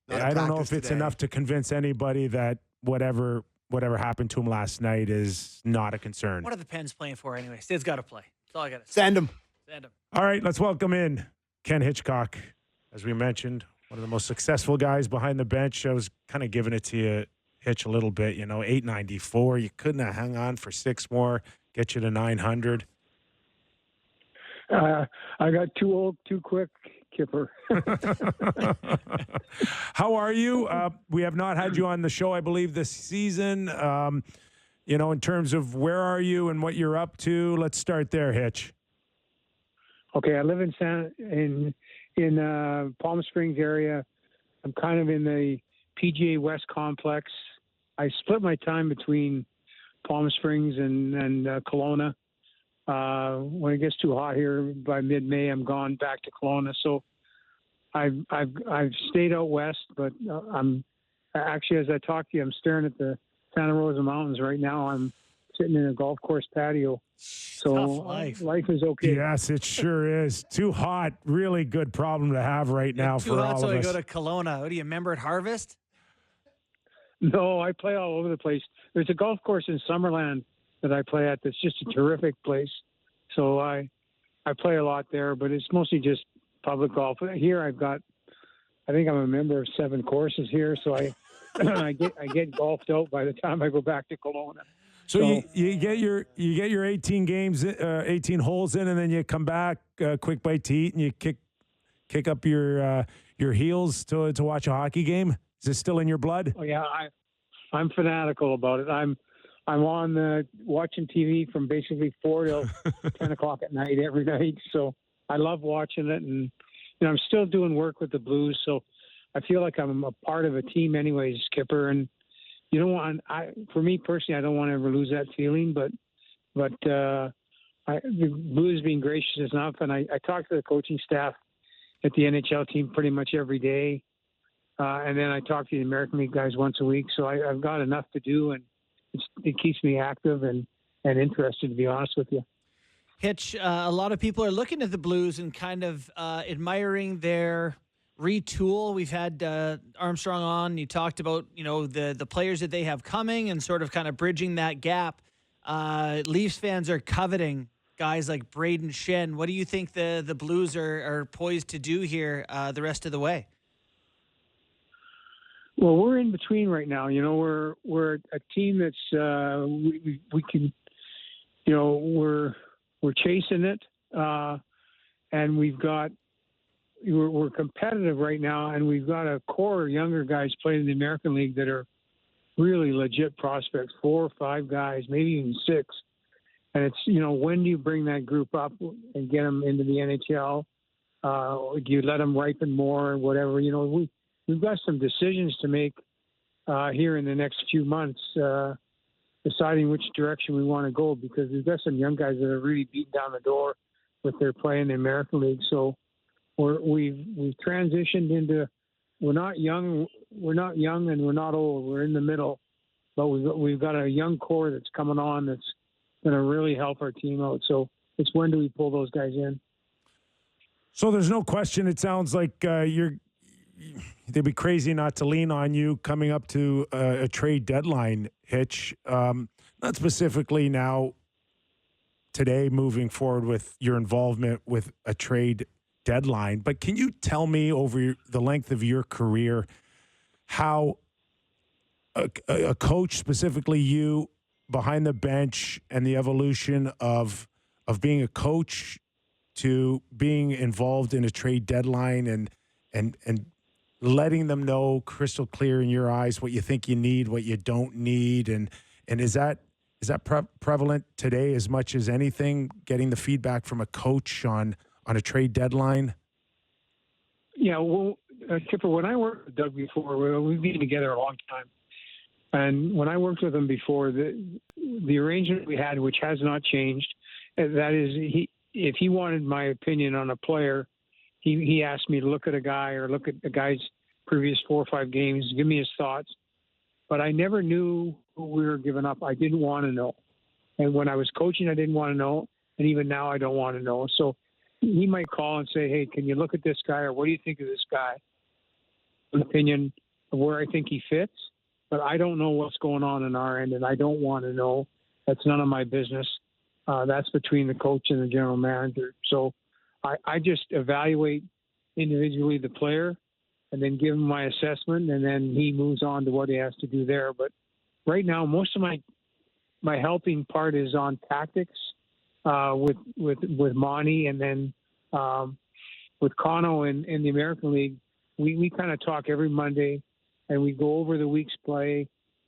Not I in don't know practice if it's today. enough to convince anybody that whatever happened to him last night is not a concern. What are the Pens playing for anyway? Sid's got to play. That's all I got to say. Send him. Send him. All right, let's welcome in Ken Hitchcock. As we mentioned, one of the most successful guys behind the bench. I was kind of giving it to you, Hitch, a little bit. 894. You couldn't have hung on for 6 more, get you to 900. I got too old, too quick, Kipper. How are you? We have not had you on the show, I believe, this season. In terms of where are you and what you're up to, let's start there, Hitch. Okay, I live in Palm Springs area. I'm kind of in the PGA West complex. I split my time between Palm Springs and Kelowna. When it gets too hot here by mid-May, I'm gone back to Kelowna. So I've stayed out west, but I'm actually, as I talk to you, I'm staring at the Santa Rosa Mountains right now. I'm sitting in a golf course patio. So Tough life. Life is okay. Yes, it sure is. Too hot. Really good problem to have right now Too for hot, all so of we us. go to Kelowna. What do you remember at Harvest? No, I play all over the place. There's a golf course in Summerland that I play at that's just a terrific place. So I play a lot there, but it's mostly just public golf. Here I think I'm a member of 7 courses here, so I get golfed out by the time I go back to Kelowna. So you get your 18 games, 18 holes in, and then you come back, quick bite to eat, and you kick up your heels to watch a hockey game? Is this still in your blood? Oh yeah, I'm fanatical about it. I'm on watching TV from basically 4 till 10 o'clock at night every night. So I love watching it, and I'm still doing work with the Blues, so I feel like I'm a part of a team anyways, Kyper. And you don't want for me personally, I don't want to ever lose that feeling. But the Blues being gracious enough, and I talk to the coaching staff at the NHL team pretty much every day. And then I talk to the American League guys once a week. So I've got enough to do, and it keeps me active and interested, to be honest with you. Hitch, a lot of people are looking at the Blues and kind of admiring their retool. We've had Armstrong on. You talked about, the players that they have coming and sort of kind of bridging that gap. Leafs fans are coveting guys like Braden Shen. What do you think the Blues are poised to do here the rest of the way? Well, we're in between right now. We're a team that's we can, we're chasing it, and we're competitive right now, and we've got a core of younger guys playing in the American League that are really legit prospects, 4 or 5 guys, maybe even 6. And it's, when do you bring that group up and get them into the NHL? Or do you let them ripen more or whatever? We've got some decisions to make here in the next few months, deciding which direction we want to go, because we've got some young guys that are really beating down the door with their play in the American League. So we've transitioned into, we're not young and we're not old. We're in the middle, but we've got a young core that's coming on that's going to really help our team out. So it's when do we pull those guys in? So there's no question. It sounds like they'd be crazy not to lean on you coming up to a trade deadline, Hitch. Not specifically now today moving forward with your involvement with a trade deadline, but can you tell me over the length of your career how a coach, specifically you, behind the bench and the evolution of being a coach to being involved in a trade deadline and letting them know crystal clear in your eyes what you think you need, what you don't need, and is that prevalent today as much as anything? Getting the feedback from a coach on a trade deadline. Yeah, well, Kyper, when I worked with Doug before, we've been together a long time, and when I worked with him before, the arrangement we had, which has not changed, that is, if he wanted my opinion on a player, he asked me to look at a guy or look at the guy's previous 4 or 5 games, give me his thoughts. But I never knew who we were giving up. I didn't want to know. And when I was coaching, I didn't want to know. And even now, I don't want to know. So he might call and say, hey, can you look at this guy? Or what do you think of this guy? An opinion of where I think he fits. But I don't know what's going on our end, and I don't want to know. That's none of my business. That's between the coach and the general manager. So I just evaluate individually the player and then give him my assessment, and then he moves on to what he has to do there. But right now, most of my helping part is on tactics with Monty, and then with Cano in the American League. We kind of talk every Monday, and we go over the week's play,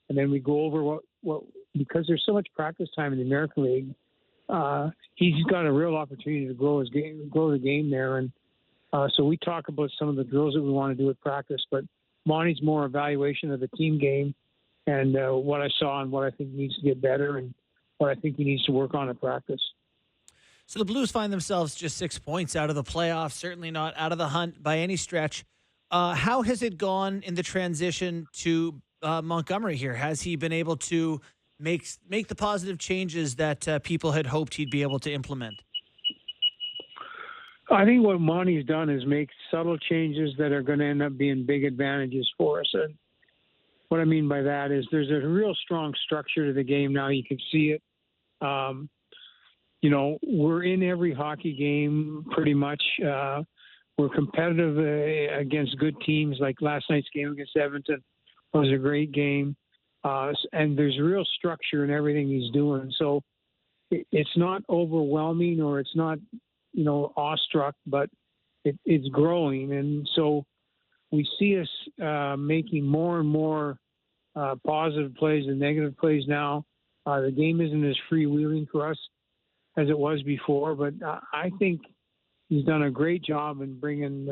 and then we go over what because there's so much practice time in the American League. He's got a real opportunity to grow the game there. And so we talk about some of the drills that we want to do at practice, but Monty's more evaluation of the team game and what I saw and what I think needs to get better and what I think he needs to work on at practice. So the Blues find themselves just 6 points out of the playoffs, certainly not out of the hunt by any stretch. How has it gone in the transition to Montgomery here? Has he been able to make the positive changes that people had hoped he'd be able to implement? I think what Monty's done is make subtle changes that are going to end up being big advantages for us. And what I mean by that is there's a real strong structure to the game now. You can see it. We're in every hockey game pretty much. We're competitive against good teams. Like last night's game against Edmonton was a great game. And there's real structure in everything he's doing. So it's not overwhelming or it's not, awestruck, but it's growing, and so we see us making more and more positive plays and negative plays now. The game isn't as freewheeling for us as it was before, but I think he's done a great job in bringing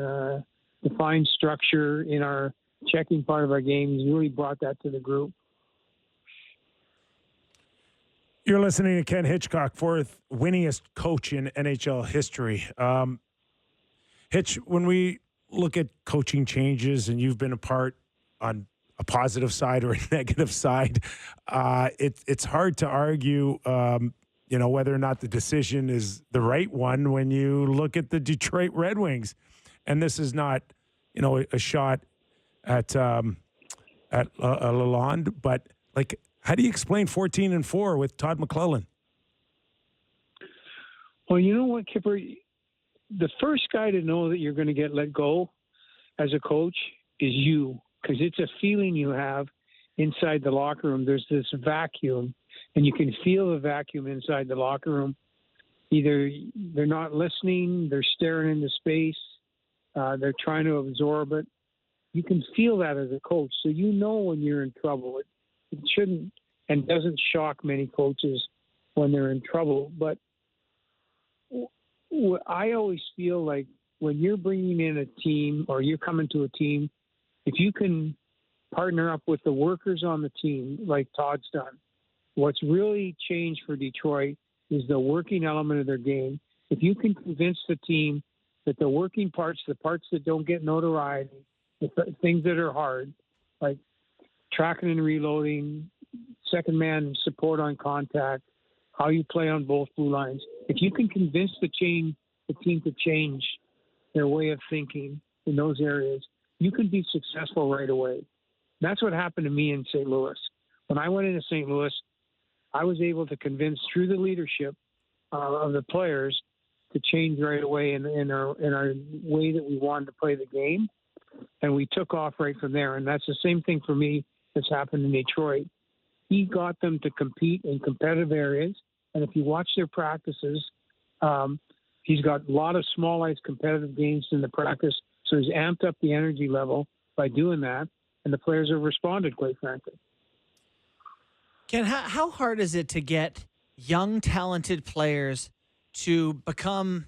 defined structure in our checking part of our game. He's really brought that to the group. You're listening to Ken Hitchcock, fourth winningest coach in NHL history. Hitch, when we look at coaching changes, and you've been a part on a positive side or a negative side, it's hard to argue, whether or not the decision is the right one when you look at the Detroit Red Wings. And this is not, a shot at Lalonde, but like, how do you explain 14-4 with Todd McClellan? Well, you know what, Kipper? The first guy to know that you're going to get let go as a coach is you, because it's a feeling you have inside the locker room. There's this vacuum, and you can feel the vacuum inside the locker room. Either they're not listening, they're staring into space, they're trying to absorb it. You can feel that as a coach, so you know when you're in trouble. It shouldn't and doesn't shock many coaches when they're in trouble. But I always feel like when you're bringing in a team or you're coming to a team, if you can partner up with the workers on the team like Todd's done, what's really changed for Detroit is the working element of their game. If you can convince the team that the working parts, the parts that don't get notoriety, the things that are hard, like tracking and reloading, second man support on contact, how you play on both blue lines. If you can convince the team to change their way of thinking in those areas, you can be successful right away. That's what happened to me in St. Louis. When I went into St. Louis, I was able to convince through the leadership of the players to change right away in our way that we wanted to play the game, and we took off right from there. And that's the same thing for me that's happened in Detroit. He got them to compete in competitive areas, and if you watch their practices, he's got a lot of small ice competitive games in the practice, so he's amped up the energy level by doing that, and the players have responded, quite frankly. Ken, how hard is it to get young, talented players to become,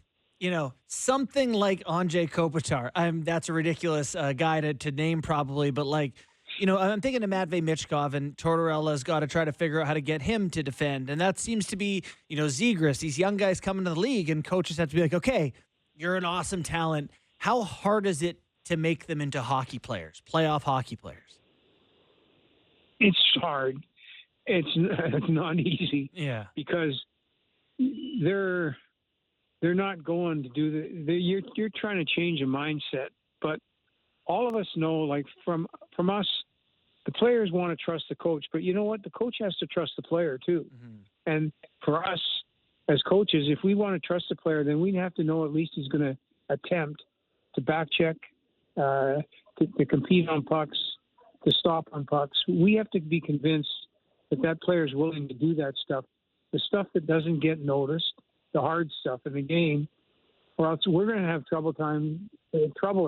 something like Andrei Kopitar? That's a ridiculous guy to name probably, but I'm thinking of Matvei Michkov, and Tortorella's got to try to figure out how to get him to defend. And that seems to be, Zegras, these young guys coming to the league, and coaches have to be like, okay, you're an awesome talent. How hard is it to make them into hockey players, playoff hockey players? It's hard. It's not easy. Yeah. Because they're not going to do you're trying to change a mindset, but all of us know, like from us, the players want to trust the coach, but you know what? The coach has to trust the player too. Mm-hmm. And for us as coaches, if we want to trust the player, then we have to know at least he's going to attempt to back check, to compete on pucks, to stop on pucks. We have to be convinced that player is willing to do that stuff, the stuff that doesn't get noticed, the hard stuff in the game, or else we're going to have trouble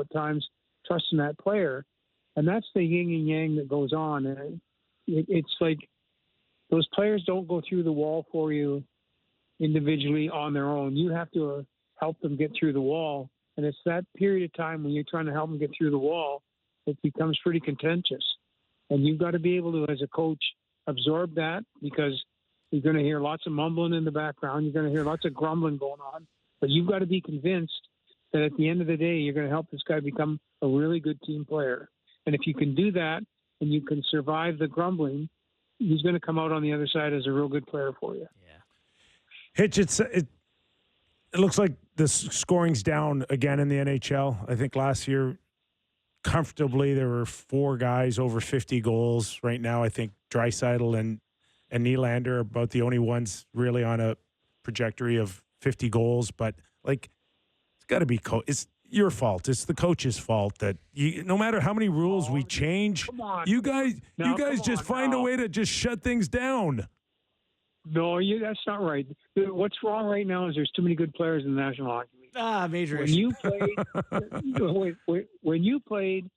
at times trusting that player. And that's the yin and yang that goes on. And it's like those players don't go through the wall for you individually on their own. You have to help them get through the wall. And it's that period of time when you're trying to help them get through the wall, it becomes pretty contentious. And you've got to be able to, as a coach, absorb that, because you're going to hear lots of mumbling in the background. You're going to hear lots of grumbling going on. But you've got to be convinced that at the end of the day, you're going to help this guy become a really good team player. And if you can do that and you can survive the grumbling, he's going to come out on the other side as a real good player for you. Yeah. Hitch, it looks like the scoring's down again in the NHL. I think last year, comfortably, there were 4 guys over 50 goals. Right now, I think Draisaitl and Nylander are about the only ones really on a trajectory of 50 goals. But, it's got to be it's your fault. It's the coach's fault that no matter how many rules we change, you guys just find a way to just shut things down. No, that's not right. What's wrong right now is there's too many good players in the National Hockey League. Major When issue. you played, when you played,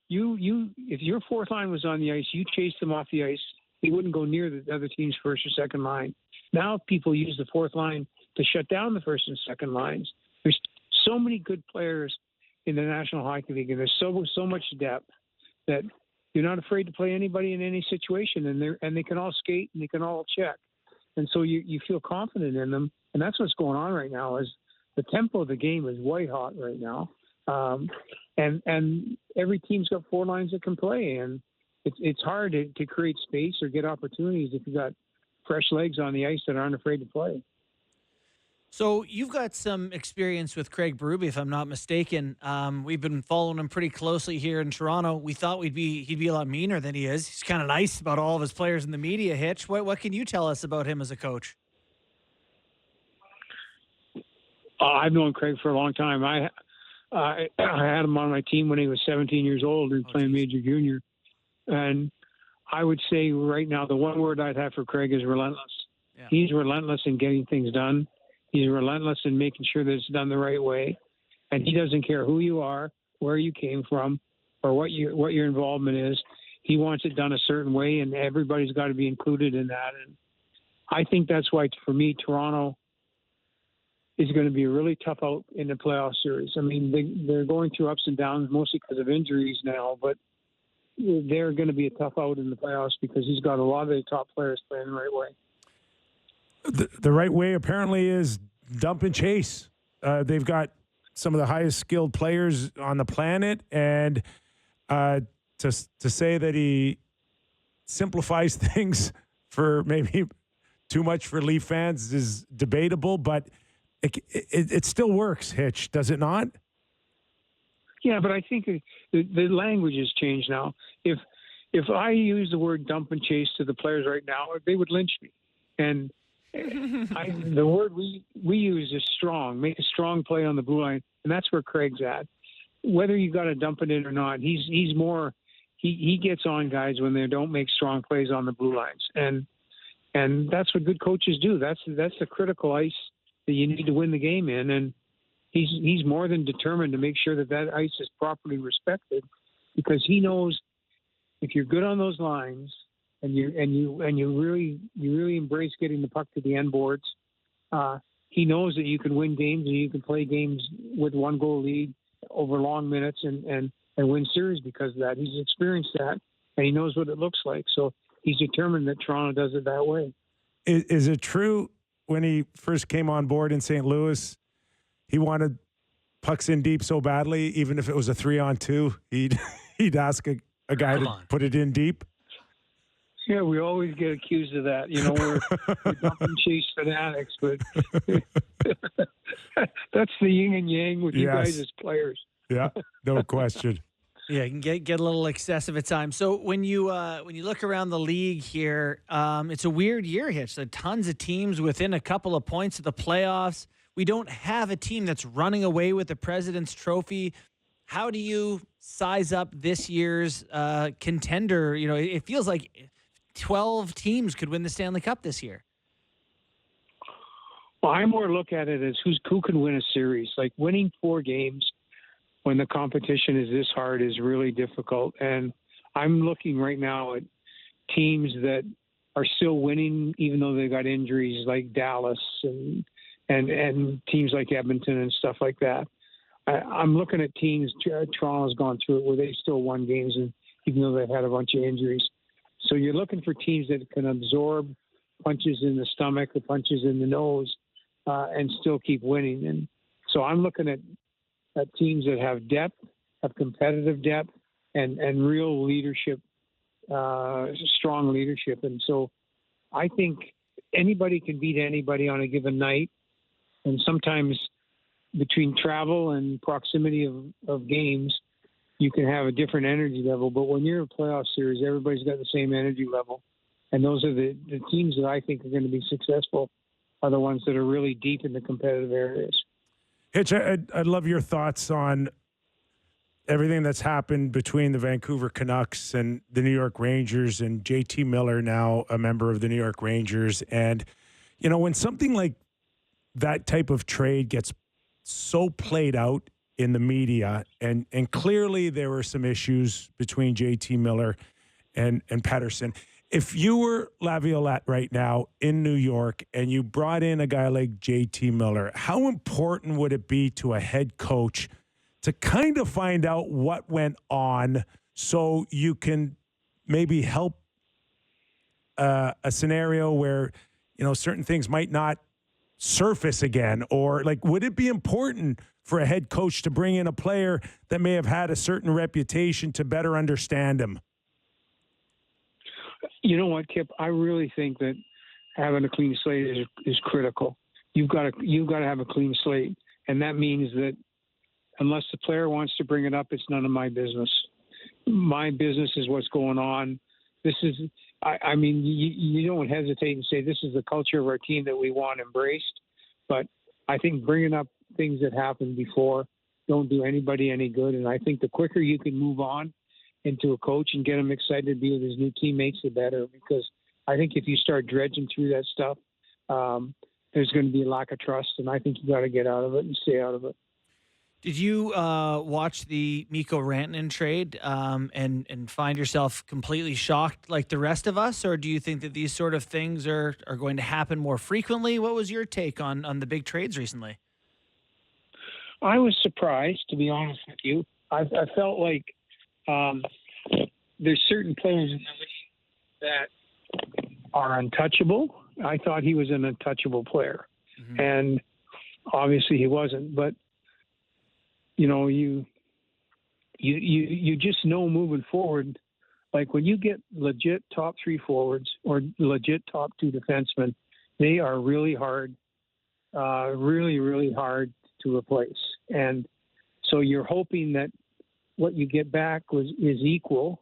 you if your fourth line was on the ice, you chased them off the ice. He wouldn't go near the other team's first or second line. Now people use the fourth line to shut down the first and second lines. There's so many good players in the National Hockey League, and there's so much depth that you're not afraid to play anybody in any situation, and they can all skate and they can all check, and so you feel confident in them, and that's what's going on right now. Is the tempo of the game is white hot right now, and every team's got four lines that can play, and it's hard to create space or get opportunities if you got fresh legs on the ice that aren't afraid to play. So you've got some experience with Craig Berube, if I'm not mistaken. We've been following him pretty closely here in Toronto. We thought he'd be a lot meaner than he is. He's kind of nice about all of his players in the media. Hitch, what can you tell us about him as a coach? I've known Craig for a long time. I had him on my team when he was 17 years old and playing major junior. And I would say right now, the one word I'd have for Craig is relentless. Yeah. He's relentless in getting things done. He's relentless in making sure that it's done the right way. And he doesn't care who you are, where you came from, or what your involvement is. He wants it done a certain way, and everybody's got to be included in that. And I think that's why, for me, Toronto is going to be a really tough out in the playoff series. I mean, they're going through ups and downs, mostly because of injuries now, but they're going to be a tough out in the playoffs because he's got a lot of the top players playing the right way. The right way apparently is dump and chase. They've got some of the highest skilled players on the planet, and to say that he simplifies things for maybe too much for Leaf fans is debatable, but it still works, Hitch, does it not? Yeah, but I think the language has changed now. If I use the word dump and chase to the players right now, they would lynch me. And the word we use is strong. Make a strong play on the blue line, and that's where Craig's at. Whether you got to dump it in or not, he's more. He gets on guys when they don't make strong plays on the blue lines, and that's what good coaches do. That's the critical ice that you need to win the game in, and he's more than determined to make sure that ice is properly respected, because he knows if you're good on those lines. And you really embrace getting the puck to the end boards. He knows that you can win games and you can play games with 1-goal lead over long minutes and win series because of that. He's experienced that and he knows what it looks like. So he's determined that Toronto does it that way. Is it true when he first came on board in St. Louis, he wanted pucks in deep so badly, even if it was a 3-on-2, he'd ask a guy to put it in deep? Yeah, we always get accused of that. You know, we're dump and chase fanatics, but that's the yin and yang with you guys as players. Yeah, no question. Yeah, you can get a little excessive at times. So when you look around the league here, it's a weird year, Hitch. There are tons of teams within a couple of points of the playoffs. We don't have a team that's running away with the President's Trophy. How do you size up this year's contender? You know, it feels like 12 teams could win the Stanley Cup this year. Well, I more look at it as who can win a series. Like winning 4 games when the competition is this hard is really difficult. And I'm looking right now at teams that are still winning even though they got injuries, like Dallas and teams like Edmonton and stuff like that. I'm looking at teams. Toronto's gone through it where they still won games, and even though they've had a bunch of injuries. So you're looking for teams that can absorb punches in the stomach, the punches in the nose, and still keep winning. And so I'm looking at teams that have depth, have competitive depth, and real leadership, strong leadership. And so I think anybody can beat anybody on a given night. And sometimes between travel and proximity of games, you can have a different energy level, but when you're in a playoff series, everybody's got the same energy level. And those are the teams that I think are going to be successful are the ones that are really deep in the competitive areas. Hitch, I'd love your thoughts on everything that's happened between the Vancouver Canucks and the New York Rangers, and JT Miller now a member of the New York Rangers. And, you know, when something like that type of trade gets so played out in the media, and clearly there were some issues between JT Miller and Pettersson. If you were Laviolette right now in New York and you brought in a guy like JT Miller, how important would it be to a head coach to kind of find out what went on so you can maybe help a scenario where, certain things might not surface again? Or would it be important for a head coach to bring in a player that may have had a certain reputation to better understand him? You know what, Kip? I really think that having a clean slate is critical. You've got to have a clean slate, and that means that unless the player wants to bring it up, it's none of my business. My business is what's going on. This is, I mean, you don't hesitate and say this is the culture of our team that we want embraced. But I think bringing up things that happened before don't do anybody any good. And I think the quicker you can move on into a coach and get him excited to be with his new teammates, the better. Because I think if you start dredging through that stuff, there's going to be a lack of trust. And I think you got to get out of it and stay out of it. Did you watch the Mikko Rantanen trade and find yourself completely shocked like the rest of us? Or do you think that these sort of things are going to happen more frequently? What was your take on the big trades recently? I was surprised, to be honest with you. I felt like there's certain players in the league that are untouchable. I thought he was an untouchable player. Mm-hmm. And obviously he wasn't. But you just know moving forward, like when you get legit top three forwards or legit top two defensemen, they are really hard, really, really hard to replace. And so you're hoping that what you get back is equal,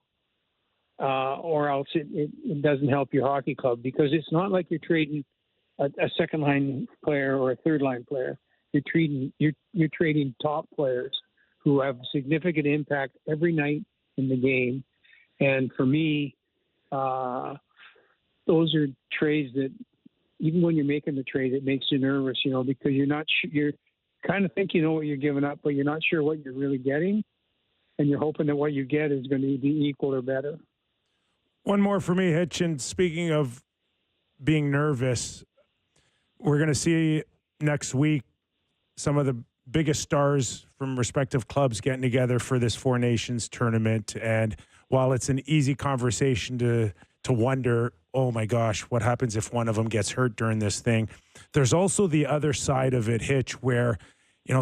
or else it doesn't help your hockey club, because it's not like you're trading a second line player or a third line player. You're trading top players who have significant impact every night in the game. And for me, those are trades that even when you're making the trade, it makes you nervous, because you're kind of think you know what you're giving up, but you're not sure what you're really getting. And you're hoping that what you get is going to be equal or better. One more for me, Hitch. And speaking of being nervous, we're going to see next week some of the biggest stars from respective clubs getting together for this Four Nations tournament. And while it's an easy conversation to wonder, oh my gosh, what happens if one of them gets hurt during this thing? There's also the other side of it, Hitch, where,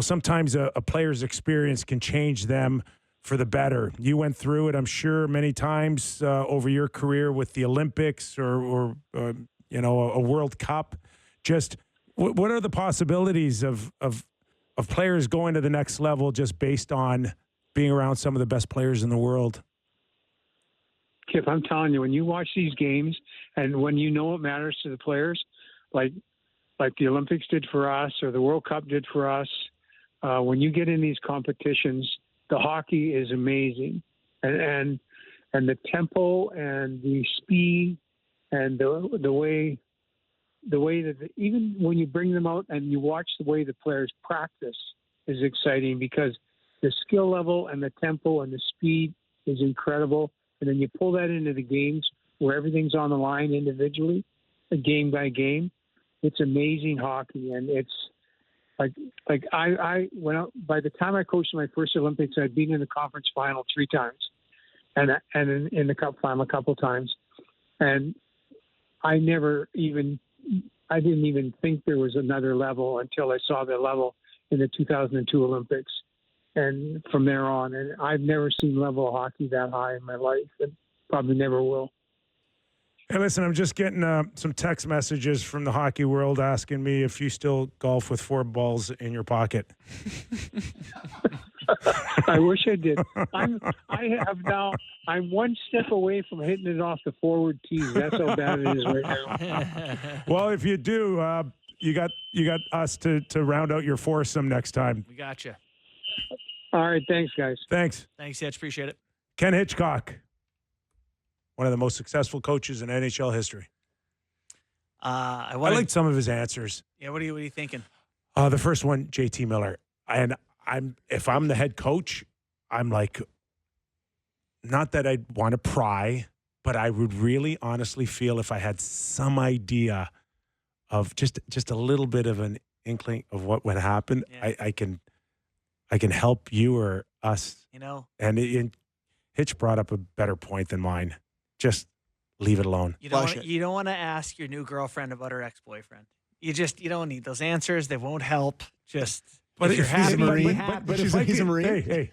sometimes a player's experience can change them for the better. You went through it, I'm sure, many times over your career with the Olympics or a World Cup. Just what are the possibilities of players going to the next level just based on being around some of the best players in the world? Kip, I'm telling you, when you watch these games and when you know it matters to the players, like the Olympics did for us or the World Cup did for us, when you get in these competitions, the hockey is amazing. And the tempo and the speed and the way that even when you bring them out and you watch the way the players practice is exciting, because the skill level and the tempo and the speed is incredible. And then you pull that into the games where everything's on the line individually, game by game. It's amazing hockey. And it's like I went out, by the time I coached my first Olympics, I'd been in the conference final 3 times and in the cup final a couple times. And I didn't even think there was another level until I saw the level in the 2002 Olympics. And from there on, and I've never seen level of hockey that high in my life, and probably never will. Hey, listen, I'm just getting some text messages from the hockey world asking me if you still golf with 4 balls in your pocket. I wish I did. I'm one step away from hitting it off the forward tee. That's how bad it is right now. Well, if you do, you got us to round out your foursome next time. We got you. All right, thanks, guys. Thanks, Hitch. Appreciate it. Ken Hitchcock, one of the most successful coaches in NHL history. I liked some of his answers. Yeah, what are you thinking? The first one, JT Miller. And if I'm the head coach, I'm like, not that I'd want to pry, but I would really honestly feel if I had some idea of just a little bit of an inkling of what would happen, Yeah. I can help you or us. And Hitch brought up a better point than mine. Just leave it alone. You don't want to ask your new girlfriend about her ex-boyfriend. You don't need those answers. They won't help. Just But if you're happy, be happy. But if He's a Marine. Hey.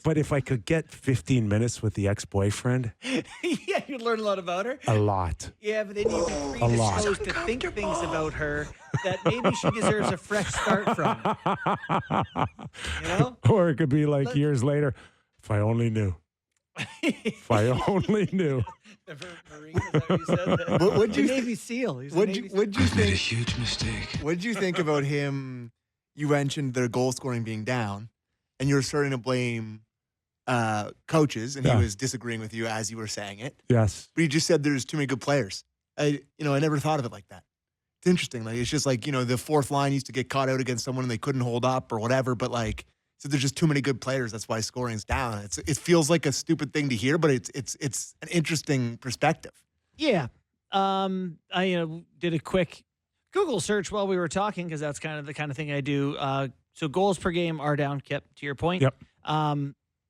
But if I could get 15 minutes with the ex-boyfriend, yeah, you'd learn a lot about her. a lot. Yeah, but then you'd be predisposed to think things about her that maybe she deserves a fresh start from. Or it could be like years later, if I only knew. If I only knew. The Marine, is that what you said? What'd you Navy SEAL. What'd you think? Made a huge mistake. What'd you think about him? You mentioned their goal scoring being down, and you were starting to blame coaches, and he was disagreeing with you as you were saying it. Yes. But you just said there's too many good players. I never thought of it like that. It's interesting. Like, it's just like, the fourth line used to get caught out against someone and they couldn't hold up or whatever. But like, so there's just too many good players. That's why scoring's down. It feels like a stupid thing to hear, but it's an interesting perspective. Yeah. I did a quick Google search while we were talking because that's kind of the kind of thing I do. So goals per game are down, Kip, to your point. Yep.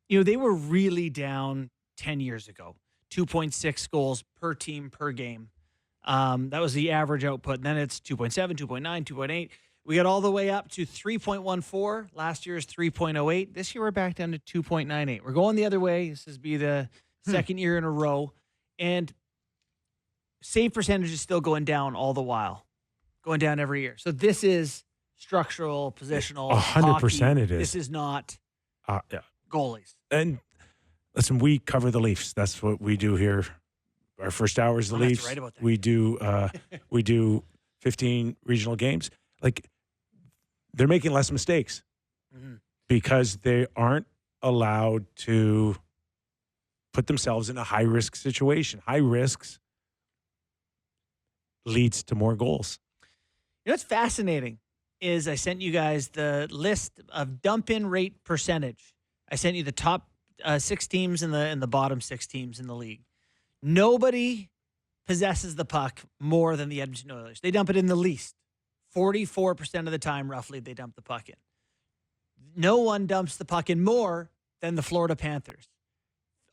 They were really down 10 years ago. 2.6 goals per team per game. That was the average output. And then it's 2.7, 2.9, 2.8. We got all the way up to 3.14. Last year's 3.08. This year we're back down to 2.98. We're going the other way. This is be the second year in a row. And save percentage is still going down all the while. Going down every year. So this is structural, positional. 100% it is. This is not goalies. And listen, we cover the Leafs. That's what we do here. Our first hour is the Leafs. Right about that. We do 15 regional games. Like, they're making less mistakes because they aren't allowed to put themselves in a high-risk situation. High risks leads to more goals. What's fascinating is I sent you guys the list of dump-in rate percentage. I sent you the top 6 teams and the bottom 6 teams in the league. Nobody possesses the puck more than the Edmonton Oilers. They dump it in the least. 44% of the time, roughly, they dump the puck in. No one dumps the puck in more than the Florida Panthers.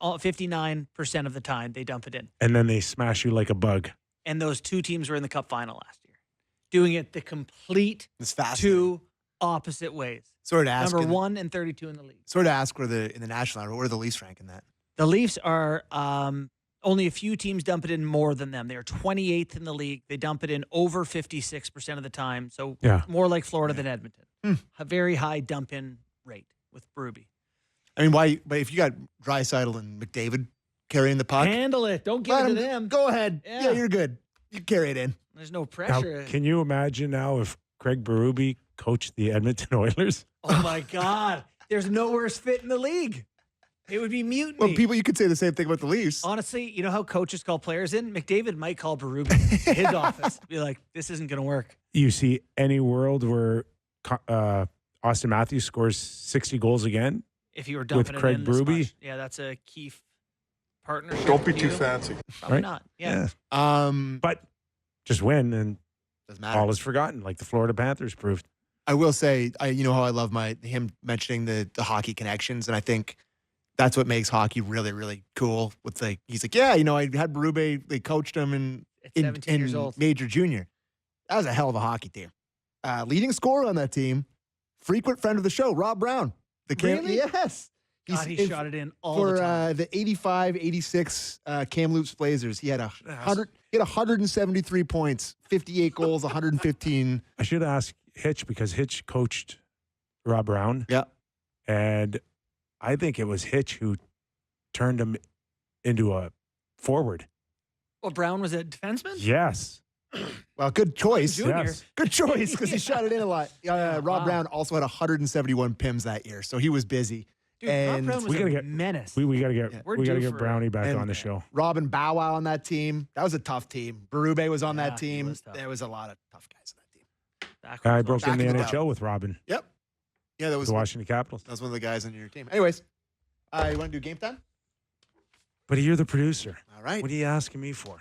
59% of the time, they dump it in. And then they smash you like a bug. And those 2 teams were in the Cup final last year. Doing it the complete It's fast. 2 opposite ways. Sort of ask Number 1 and 32 in the league. Sort of ask in the National League, where are the Leafs ranking that? The Leafs are only a few teams dump it in more than them. They are 28th in the league. They dump it in over 56% of the time. So more like Florida than Edmonton. A very high dump in rate with Berube. I mean, why? But if you got Draisaitl and McDavid carrying the puck, Handle it. Don't give it to them. Go ahead. Yeah. Yeah, you're good. You carry it in. There's no Now, pressure. can you imagine now if Craig Berube coached the Edmonton Oilers? Oh, my God. There's no worse fit in the league. It would be mutiny. Well, you could say the same thing about the Leafs. Honestly, you know how coaches call players in? McDavid might call Berube to his office. Be like, this isn't going to work. You see any world where Austin Matthews scores 60 goals again? If you were dumping With Craig it in this Berube? much. Yeah, that's a key partnership. Don't be for too you. fancy. Probably Right? not. Yeah. But just win and Doesn't matter. all is forgotten, like the Florida Panthers proved. I will say, you know how I love him mentioning the hockey connections, and I think that's what makes hockey really, really cool. He's like, yeah, I had Berube, they coached him At 17 years in old. Major Junior. That was a hell of a hockey team. Leading scorer on that team, frequent friend of the show, Rob Brown. Really? Yes. God, he shot it in all the for time. the 85-86 Kamloops Blazers. He had 173 points, 58 goals, 115. I should ask Hitch because Hitch coached Rob Brown. Yeah. And I think it was Hitch who turned him into a forward. Well, Brown was a defenseman? Yes. Well, good choice. Junior. Yes. Good choice because he shot it in a lot. Rob Wow. Brown also had 171 PIMs that year, so he was busy. Dude, Rob And Brown was we gotta a get- menace. We got to get Yeah. We're we got to due get for- Brownie back and- on the show. Robin Bow Wow on that team. That was a tough team. Berube was on Yeah, that he team. was tough. There was a lot of tough guys on that team. Back when I it was broke in the Back in the NHL with Robin. Yep. Yeah, that was the Washington Capitals. one of the guys on your team. Anyways, you want to do game time? But you're the producer. All right. What are you asking me for?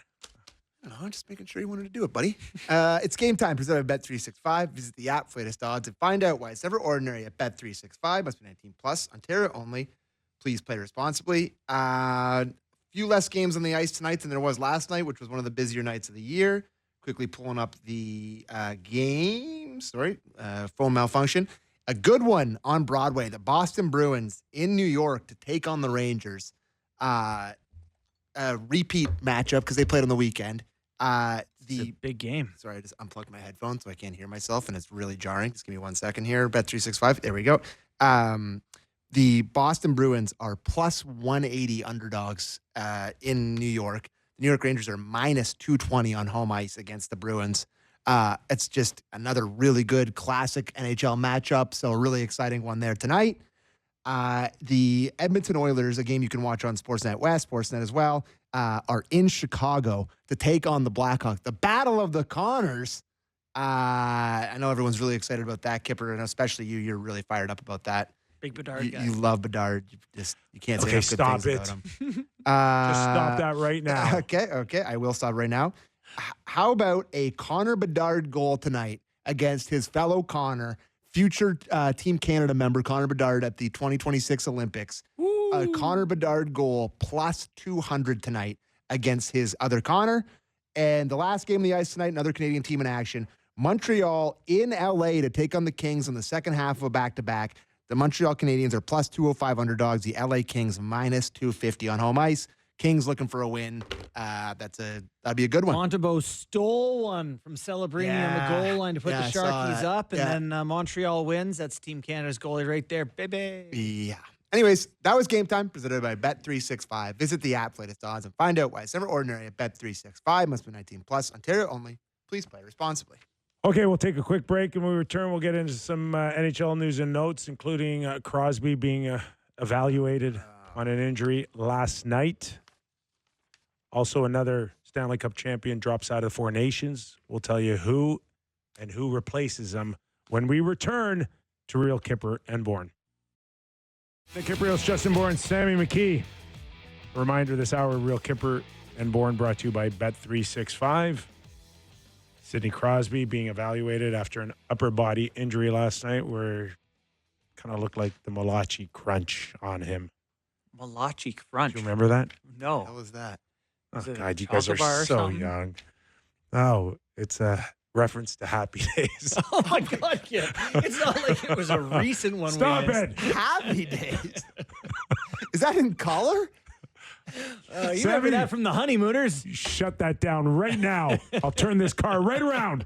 I don't know. I'm just making sure you wanted to do it, buddy. It's game time presented by Bet365. Visit the app for latest odds and find out why it's never ordinary at Bet365. Must be 19 plus. Ontario only. Please play responsibly. Few less games on the ice tonight than there was last night, which was one of the busier nights of the year. Quickly pulling up the game. Sorry, phone malfunction. A good one on Broadway. The Boston Bruins in New York to take on the Rangers. A repeat matchup because they played on the weekend. It's a big game. Sorry, I just unplugged my headphones so I can't hear myself, and it's really jarring. Just give me 1 second here. Bet365. There we go. The Boston Bruins are plus 180 underdogs in New York. The New York Rangers are minus 220 on home ice against the Bruins. It's just another really good classic NHL matchup. So a really exciting one there tonight. The Edmonton Oilers, a game you can watch on Sportsnet West, Sportsnet as well, are in Chicago to take on the Blackhawks. The Battle of the Connors. I know everyone's really excited about that, Kyper, and especially you. You're really fired up about that. Big Bedard guy. You love Bedard. You can't say enough good stop things it. about him. Just stop that right now. Okay. I will stop right now. How about a Connor Bedard goal tonight against his fellow Connor, future Team Canada member Connor Bedard at the 2026 Olympics? A Connor Bedard goal plus 200 tonight against his other Connor. And the last game on the ice tonight, another Canadian team in action. Montreal in LA to take on the Kings in the second half of a back-to-back. The Montreal Canadiens are plus 205 underdogs. The LA Kings minus 250 on home ice. Kings looking for a win. That'd be a good one. Montembeault stole one from Celebrini on the goal line to put the Sharkies up, and then Montreal wins. That's Team Canada's goalie right there, baby. Yeah. Anyways, that was game time presented by Bet365. Visit the app for latest odds and find out why it's never ordinary at Bet365. Must be 19 plus. Ontario only. Please play responsibly. Okay, we'll take a quick break, and when we return, we'll get into some NHL news and notes, including Crosby being evaluated on an injury last night. Also, another Stanley Cup champion drops out of the Four Nations. We'll tell you who and who replaces them when we return to Real Kyper and Bourne. The Kypreos, Justin Bourne, Sammy McKee. A reminder this hour, Real Kyper and Bourne brought to you by Bet365. Sidney Crosby being evaluated after an upper body injury last night where kind of looked like the Malachi crunch on him. Malachi crunch. Do you remember that? No. How was that? Oh, Is it God, a you guys are chocolate bar or so something? young. Oh, it's a reference to Happy Days. Oh my God, Kim. It's not like it was a recent one. Stop we it. Happy Days. Is that in color? You Sammy, remember that from the Honeymooners? shut that down right now. I'll turn this car right around.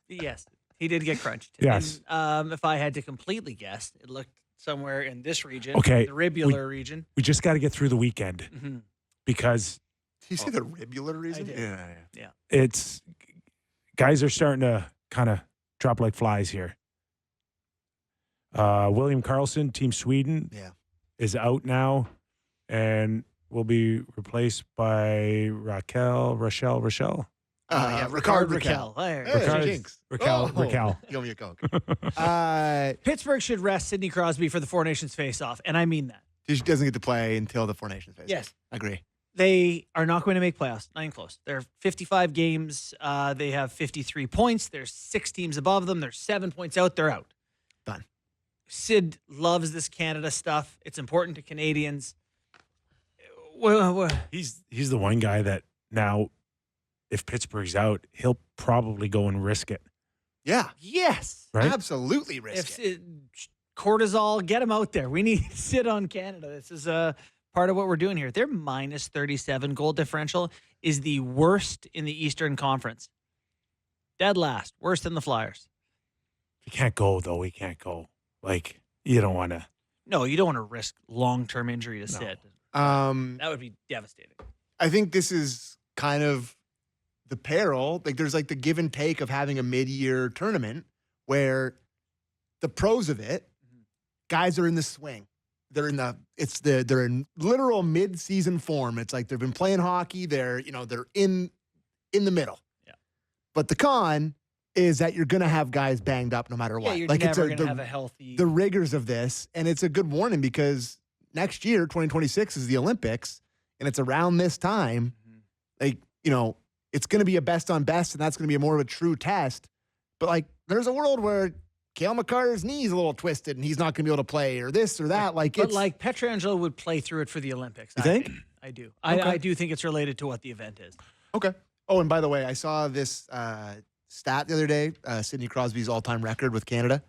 Yes, he did get crunched. Yes. And, if I had to completely guess, it looked somewhere in this region. Okay, The ribular region. We just got to get through the weekend Mm-hmm. because Did you say the ribular reason? did. Yeah. it's guys are starting to kind of drop like flies here. William Karlsson, Team Sweden, is out now and will be replaced by Rachel. Ricard Raquel. There. Hey, Ricard- jinx. Raquel. You owe me a Coke. Pittsburgh should rest Sidney Crosby for the Four Nations face-off, and I mean that. He doesn't get to play until the Four Nations phase. Yes. Agree. They are not going to make playoffs. Not even close. They're 55 games. They have 53 points. There's 6 teams above them. They're 7 points out. They're out. Done. Sid loves this Canada stuff. It's important to Canadians. Well, He's the one guy that now, if Pittsburgh's out, he'll probably go and risk it. Yeah. yes. Right? Absolutely If risk it. Sid, cortisol, get him out there. We need Sid on Canada. This is part of what we're doing here. Their minus 37 goal differential is the worst in the Eastern Conference. Dead last. Worse than the Flyers. We can't go, though. We can't go. Like, you don't want to. No, you don't want to risk long-term injury to Sid. That would be devastating. I think this is kind of the peril. Like there's like the give and take of having a mid-year tournament where the pros of it, guys are in the swing. They're in literal mid-season form. It's like they've been playing hockey. They're in the middle. Yeah. But the con, is that you're going to have guys banged up no matter Yeah, what. you're Like never it's going to have a healthy. the rigors of this, and it's a good warning because next year, 2026, is the Olympics, and it's around this time. Like, it's going to be a best on best, and that's going to be more of a true test. But like, there's a world where Cale Makar's knee's a little twisted, and he's not going to be able to play, or this or that. Like, but like Pietrangelo would play through it for the Olympics. You think? I do. Okay. I do think it's related to what the event is. Okay. Oh, and by the way, I saw this stat the other day. Sidney Crosby's all-time record with Canada.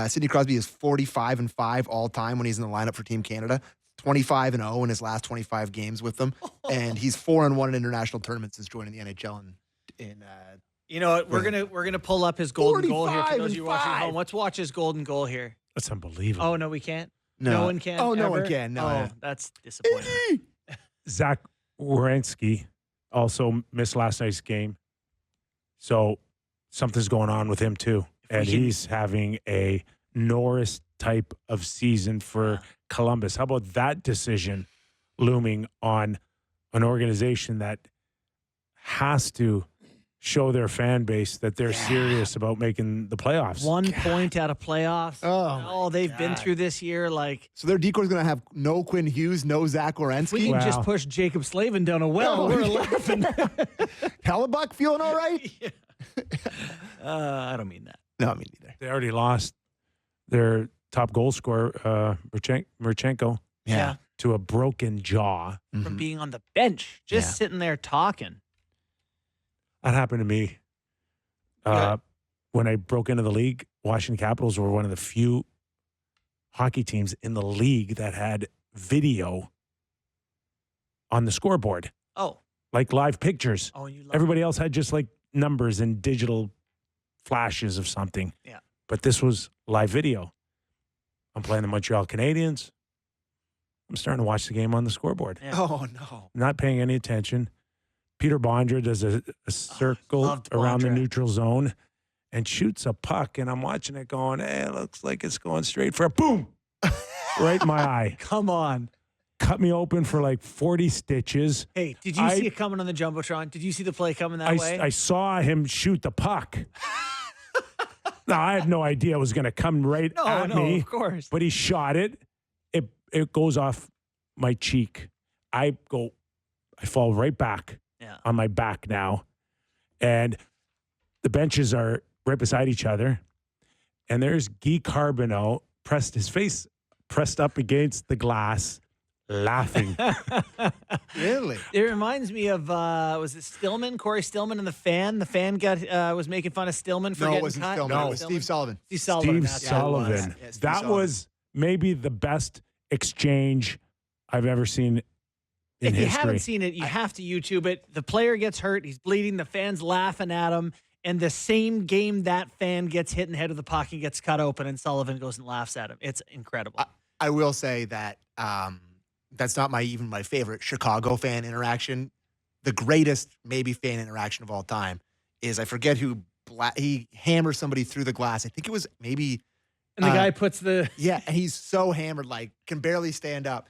Sidney Crosby is 45-5 all-time when he's in the lineup for Team Canada. 25-0 in his last 25 games with them, and he's 4-1 in international tournaments since joining the NHL. You know what? We're gonna pull up his golden goal here for those of you watching at 45. home. Let's watch his golden goal here. That's unbelievable. Oh no, we can't. No one can. Oh, no one ever? can. No. Oh, that's disappointing. Zach Werenski also missed last night's game. So something's going on with him too. And he's having a Norris type of season for Columbus. How about that decision looming on an organization that has to show their fan base that they're serious about making the playoffs? 1 point out of playoffs. Oh, they've been through this year. Like, so their decoy's going to have no Quinn Hughes, no Zach Werenski. we can just Wow. push Jacob Slavin down a well. Oh, We're yeah. laughing. Hellebuck feeling all right? I don't mean that. No, I mean neither. They already lost their top goal scorer, Murchenko, Yeah. to a broken jaw. From being on the bench, just Yeah. sitting there talking. That happened to me when I broke into the league. Washington Capitals were one of the few hockey teams in the league that had video on the scoreboard, Oh, like live pictures. and you love Everybody else had just like numbers and digital flashes of something. Yeah. But this was live video. I'm playing the Montreal Canadiens. I'm starting to watch the game on the scoreboard. Yeah. Oh, no. Not paying any attention. Peter Bondra does a circle loved around the Bondra. neutral zone and shoots a puck, and I'm watching it going, hey, it looks like it's going straight for a boom, right in my eye. Come on. Cut me open for like 40 stitches. Hey, did you see it coming on the Jumbotron? Did you see the play coming that way? I saw him shoot the puck. Now, I had no idea it was going to come right at me, of course. but he shot it. It goes off my cheek. I fall right back on my back now. And the benches are right beside each other. And there's Guy Carbonneau his face pressed up against the glass, laughing. Really? It reminds me of was it Stillman, Corey Stillman, and the fan. The fan was making fun of Stillman for No, it getting wasn't cut. Stillman. No. It was Steve Sullivan. Steve Sullivan. Steve that's what it was. Sullivan. Yeah, Steve That Sullivan. was maybe the best exchange I've ever seen in If you history. haven't seen it, you have to YouTube it. The player gets hurt. He's bleeding. The fan's laughing at him. And the same game, that fan gets hit in the head of the puck and gets cut open, and Sullivan goes and laughs at him. It's incredible. I will say that that's not even my favorite Chicago fan interaction. The greatest maybe fan interaction of all time is I forget who he hammers somebody through the glass. I think it was maybe and the guy puts the and he's so hammered like can barely stand up.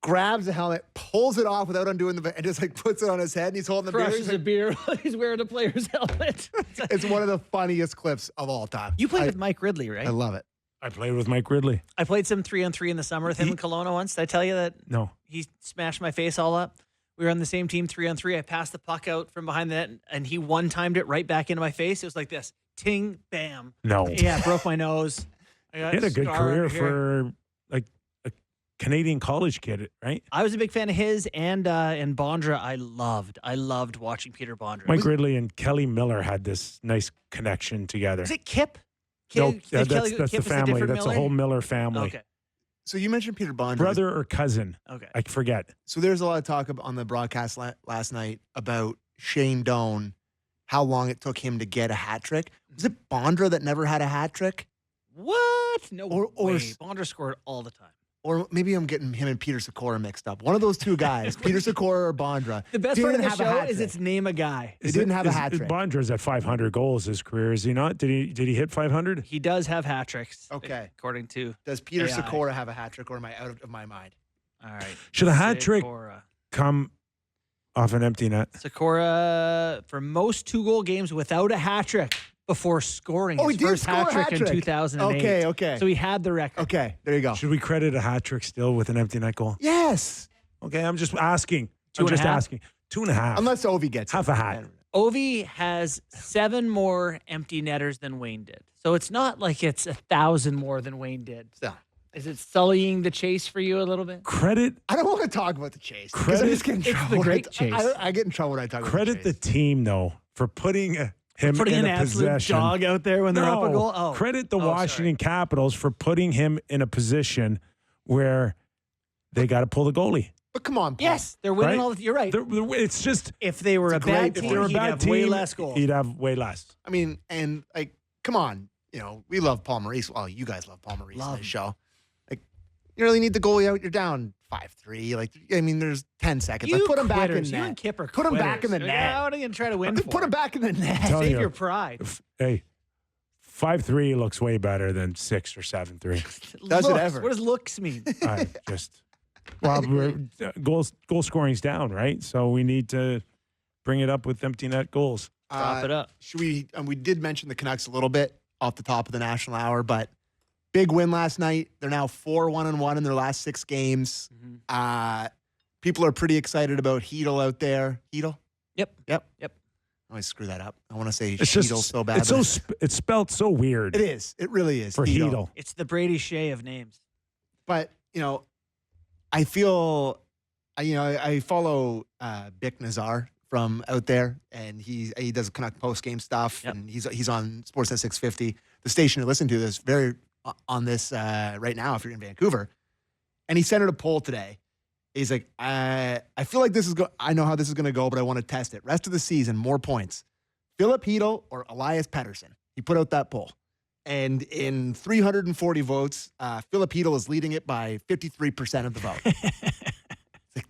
Grabs the helmet, pulls it off without undoing and just like puts it on his head, and he's holding the beer. crushes a beer while he's wearing a player's helmet. It's one of the funniest clips of all time. You played with Mike Ridley, right? I love it. I played with Mike Ridley. I played some 3-on-3 in the summer with him in Kelowna once. Did I tell you that No. he smashed my face all up? We were on the same team, 3-on-3. I passed the puck out from behind the net, and he one-timed it right back into my face. It was like this. Ting, bam. No. Yeah, broke my nose. I got He had a good scar career under here. for like a Canadian college kid, right? I was a big fan of his and Bondra. I loved watching Bondra. Mike Ridley and Kelly Miller had this nice connection together. Was it Kip? No, Kip- that's Kelly- the Kip is a family. different That's the Miller? whole Miller family. Okay. So you mentioned Peter Bondra. Brother or cousin? Okay. I forget. So there's a lot of talk on the broadcast last night about Shane Doan, how long it took him to get a hat trick. Was it Bondra that never had a hat trick? What? No Or way. Bondra scored all the time. Or maybe I'm getting him and Peter Sikora mixed up. One of those two guys, Peter Sikora or Bondra. The best part of didn't the have a show hat is trick. it's name a guy. They didn't have a hat trick. Bondra's at 500 goals his career, is he not? Did he hit 500? He does have hat tricks. Okay. According to. Does Peter AI. Sikora have a hat trick, or am I out of my mind? All right. Should a hat trick Sikora. come off an empty net? Sikora, for most 2-goal games without a hat trick, before scoring Oh, his he did first score a hat trick in hat-trick. 2008. Okay. So he had the record. Okay, there you go. Should we credit a hat trick still with an empty net goal? Yes. Okay, I'm just asking. Two I'm and a just half? asking. 2.5. Unless Ovi gets Half it. a hat. Ovi has 7 more empty netters than Wayne did. So it's not like it's 1,000 more than Wayne did. So, Is it sullying the chase for you a little bit? Credit I don't want to talk about the chase. 'cause Credit- I just get in It's trouble the when great I, chase. I get in trouble when I talk credit about the the chase. team though for putting him Putting in an a absolute possession. dog out there when they're up a goal? Oh. Credit the Oh, sorry. Washington Capitals for putting him in a position where they got to pull the goalie. But come on, Paul. Yes, they're winning Right? all the. You're right. It's just If they were a It's a bad great team, point. if they're a he'd bad have team, way less goals. he'd have way less. I mean, and like, come on. You know, we love Paul Maurice. Well, you guys love Paul Maurice Love on him. this show. Like, you really need the goalie out. You're down 5-3. Like, I mean, there's 10 seconds. You Like, put him back in quitters. You net. and Kyper Put him back in the quitters. net. Yeah, what are you going to try to win for? Put him back in the net. Tell Save you. your pride. Hey, 5-3 looks way better than 6 or 7-3. Does it Looks. ever? What does looks mean? I just goal scoring's down, right? So we need to bring it up with empty net goals. Drop it up. Should we? We did mention the Canucks a little bit off the top of the national hour, but big win last night. They're now 4-1-1 in their last 6 games. People are pretty excited about Hedl out there. Hedl? Yep. Yep. Yep. I always screw that up. I want to say It's Hedl just so bad. It's but it's spelt so weird it is. It really is. for Hedl. It's the Brady Shea of names. But, you know, I feel, I follow Bick Nazar from out there, and he does Canuck post-game stuff, Yep. and he's on Sportsnet 650, the station to listen to this very on this right now if you're in Vancouver. And he sent out a poll today. He's like, I feel like I know how this is going to go, but I want to test it. Rest of the season, more points. Philip Hedl or Elias Pettersson? He put out that poll. And in 340 votes, Philip Hedl is leading it by 53% of the vote.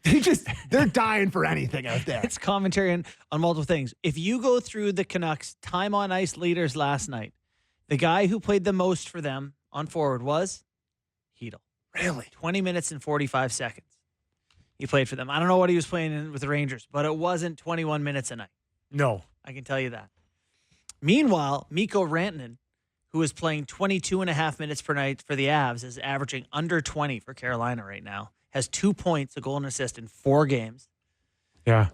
It's like they're dying for anything out there. It's commentary on multiple things. If you go through the Canucks time on ice leaders last night, the guy who played the most for them on forward was Hedl. Really? 20 minutes and 45 seconds. He played for them. I don't know what he was playing with the Rangers, but it wasn't 21 minutes a night. No. I can tell you that. Meanwhile, Mikko Rantanen, who is playing 22 and a half minutes per night for the Avs, is averaging under 20 for Carolina right now, has 2 points, a goal and assist in 4 games. Yeah.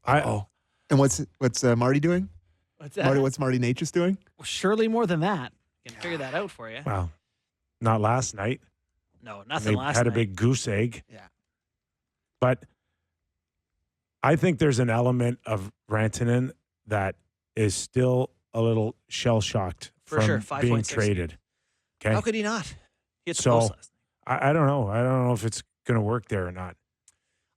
And what's Marty doing? What's that? What's Marty Natchez doing? Well, surely more than that. I can figure that out for you. Wow. Not last night. No, They nothing last had night. a big goose egg. Yeah. But I think there's an element of Rantanen that is still a little shell-shocked For from sure, being 5.6. traded. Okay. How could he not? He hit the So- post last night. I don't know. I don't know if it's going to work there or not.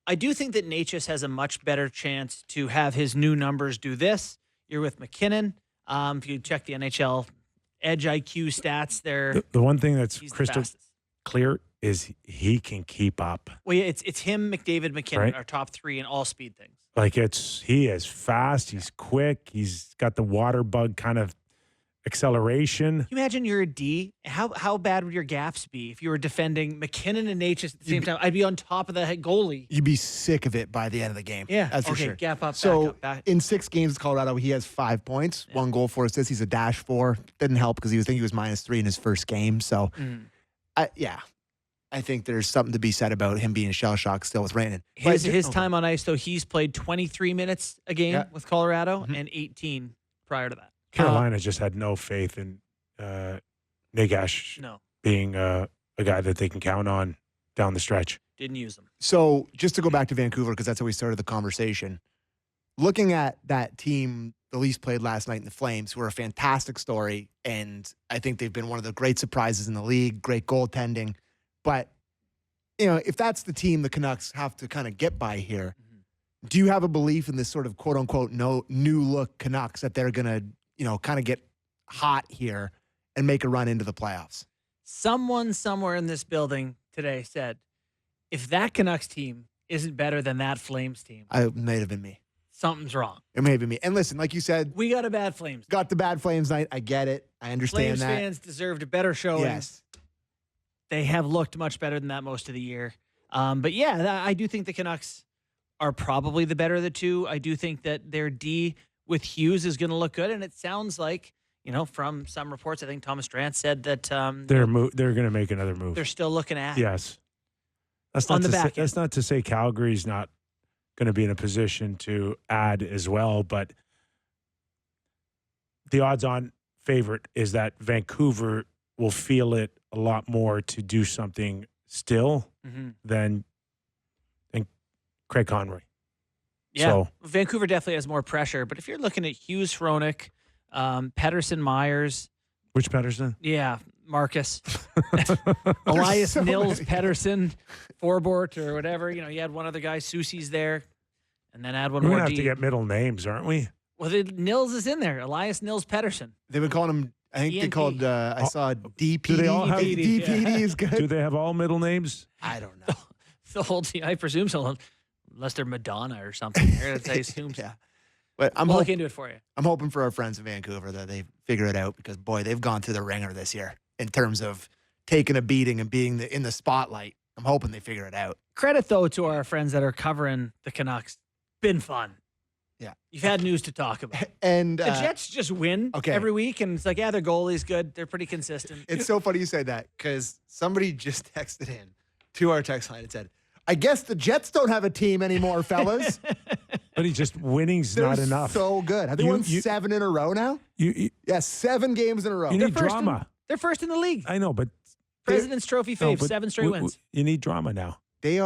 I do think that Natchez has a much better chance to have his new numbers do this. You're with McKinnon. If you check the NHL Edge IQ stats, The one thing that's he's the crystal fastest. clear is he can keep up. Well, yeah, it's him, McDavid, McKinnon, Right. our top 3 in all speed things. Like he is fast. He's quick. He's got the water bug kind of acceleration. Can you imagine you're a D? How bad would your gaps be if you were defending McKinnon and Natchez at the same time? I'd be on top of the goalie. You'd be sick of it by the end of the game. Yeah. That's for okay, sure. gap up, So back up, back. in 6 games with Colorado, he has 5 points, 1 goal, 4 assists. He's a -4. Didn't help because he was -3 in his first game. So, I think there's something to be said about him being shell shocked still with Rantanen. His time on ice, though, he's played 23 minutes a game Yeah. with Colorado Mhm. and 18 prior to that. Carolina just had no faith in Nagash No, being a guy that they can count on down the stretch. didn't use them. So just to go back to Vancouver, because that's how we started the conversation. Looking at that team the Leafs played last night in the Flames, who are a fantastic story, and I think they've been one of the great surprises in the league, great goaltending. But, if that's the team the Canucks have to kind of get by here, do you have a belief in this sort of quote-unquote new look Canucks that they're going to, kind of get hot here and make a run into the playoffs? Someone somewhere in this building today said, if that Canucks team isn't better than that Flames team, It may have been me. something's wrong. It may have been me. And listen, like you said, We got a bad Flames. got the bad Flames night. I get it. I understand Flames that. fans deserved a better showing. Yes. They have looked much better than that most of the year. But yeah, I do think the Canucks are probably the better of the two. I do think that their D with Hughes is going to look good. And it sounds like, from some reports, I think Thomas Drance said that They're going to make another move. they're still looking at. Yes. That's On not the to say, back end. that's not to say Calgary's not going to be in a position to add as well, but the odds-on favorite is that Vancouver will feel it a lot more to do something still than Craig Conroy. Yeah, So, Vancouver definitely has more pressure. But if you're looking at Hughes, Hronik, Pettersson, Myers, which Pettersson? yeah, Marcus, Elias so Nils, many. Pettersson, Forbort, or whatever. You had one other guy, Susie's there, and then add one We're more. going to have to get middle names, aren't we? Well, Nils is in there. Elias Nils Pettersson. They've been calling him. I think they DNP. called. I saw DPD. Do they all have- DPD is Do good. they have all middle names? I don't know. The whole team, I presume so, unless they're Madonna or something. I assume. Yeah, but I'm We'll look hoping. into it for you. I'm hoping for our friends in Vancouver that they figure it out because boy, they've gone through the ringer this year in terms of taking a beating and being in the spotlight. I'm hoping they figure it out. Credit though to our friends that are covering the Canucks. Been fun. Yeah. You've had news to talk about. And The Jets just win okay. every week, and it's like, yeah, their goalie's good. They're pretty consistent. it's so funny you say that because somebody just texted in to our text line and said, "I guess the Jets don't have a team anymore, fellas." But he's just winning's They're not enough. so good. Have they You- won you- 7 in a row now? You Yeah, 7 games in a row. need first drama. They're first in the league. I know, but President's Trophy no, fave, but 7 straight wins. You need drama now. They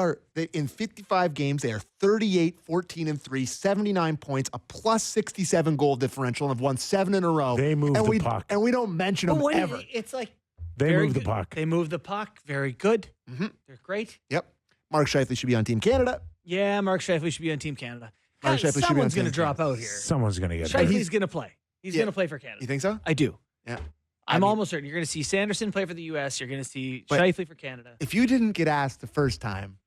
in 55 games, they are 38, 14, and 3, 79 points, a plus 67 goal differential, and have won 7 in a row. They move and the we, puck. And we don't mention But them when ever. it's like They very move the good. puck. They move the puck. Very good. Mhm. They're great. Yep. Mark Scheifele should be on Team Canada. Yeah, Mark Scheifele should be on Team Canada. Mark Scheifele should be on Someone's Team going to drop Canada. out here. Someone's going to get there. Scheifele's going to play. He's Yeah. going to play for Canada. You think so? I do. Yeah. I'm I mean- almost certain. You're going to see Sanderson play for the U.S. You're going to see But- Scheifele for Canada. If you didn't get asked the first time,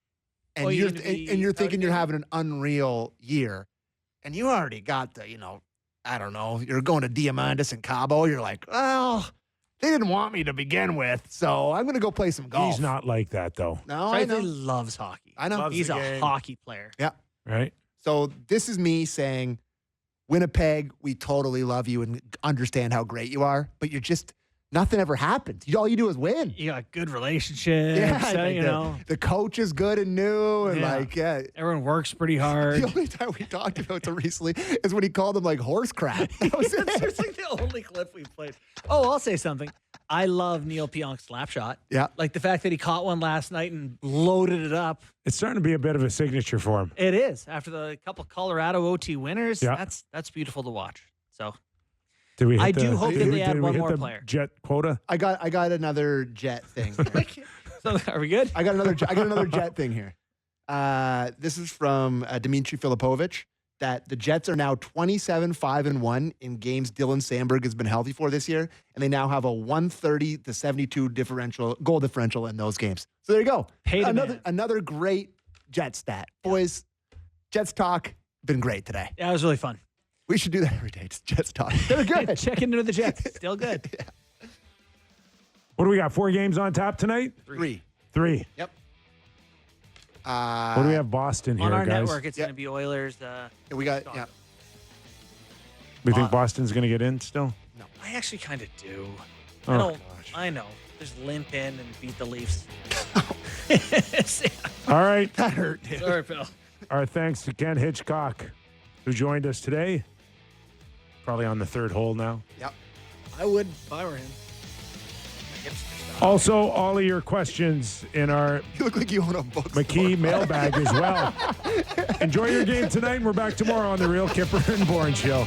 and Oh, you're you're gonna be and you're thinking you're out having an unreal year, and you already got the, I don't know, you're going to Diamandis and Cabo, you're like, well, they didn't want me to begin with, so I'm going to go play some golf. He's not like that, though, No, I Scheifele know. loves hockey. I know. Loves He's the a game. hockey player. right? So this is me saying, Winnipeg, we totally love you and understand how great you are, but you're just, nothing ever happens. All you do is win. You got good relationships. Yeah, you know. the coach is good and new, and Yeah. Everyone works pretty hard. The only time we talked about it recently is when he called them like horse crap. That was it. That's like the only clip we played. Oh, I'll say something. I love Neil Pionk's slap shot. Yeah. Like the fact that he caught one last night and loaded it up. It's starting to be a bit of a signature for him. It is. After the couple Colorado OT winners, Yeah. that's beautiful to watch. So Did we? Hit I the- do hope that did they we- add did we one hit more the player. Jet quota. I got another jet thing. Here. So are we good? I got another jet thing here. This is from Dmitry Filipovich. That the Jets are now 27-5-1 in games Dylan Sandberg has been healthy for this year, and they now have a 130-72 goal differential in those games. So there you go. Pay the man. Another great Jet stat, boys. Jets talk been great today. Yeah, it was really fun. We should do that every day. Just Jets talk. They're good. Check into the Jets. Still good. What do we got? 4 games on tap tonight? 3. 3. Yep. What do we have? Boston here, On our guys. network, it's Yeah. going to be Oilers. We got We think Boston's going to get in still? I actually kind of do. Oh, I don't. gosh. I know. Just limp in and beat the Leafs. All right. that hurt. Sorry, Phil. Our thanks to Ken Hitchcock, who joined us today. Probably on the 3rd hole now. Yep. I would if I were him. Also, all of your questions in our You look like you own a bookstore. McKee mailbag as well. Enjoy your game tonight, and we're back tomorrow on the Real Kyper and Bourne Show.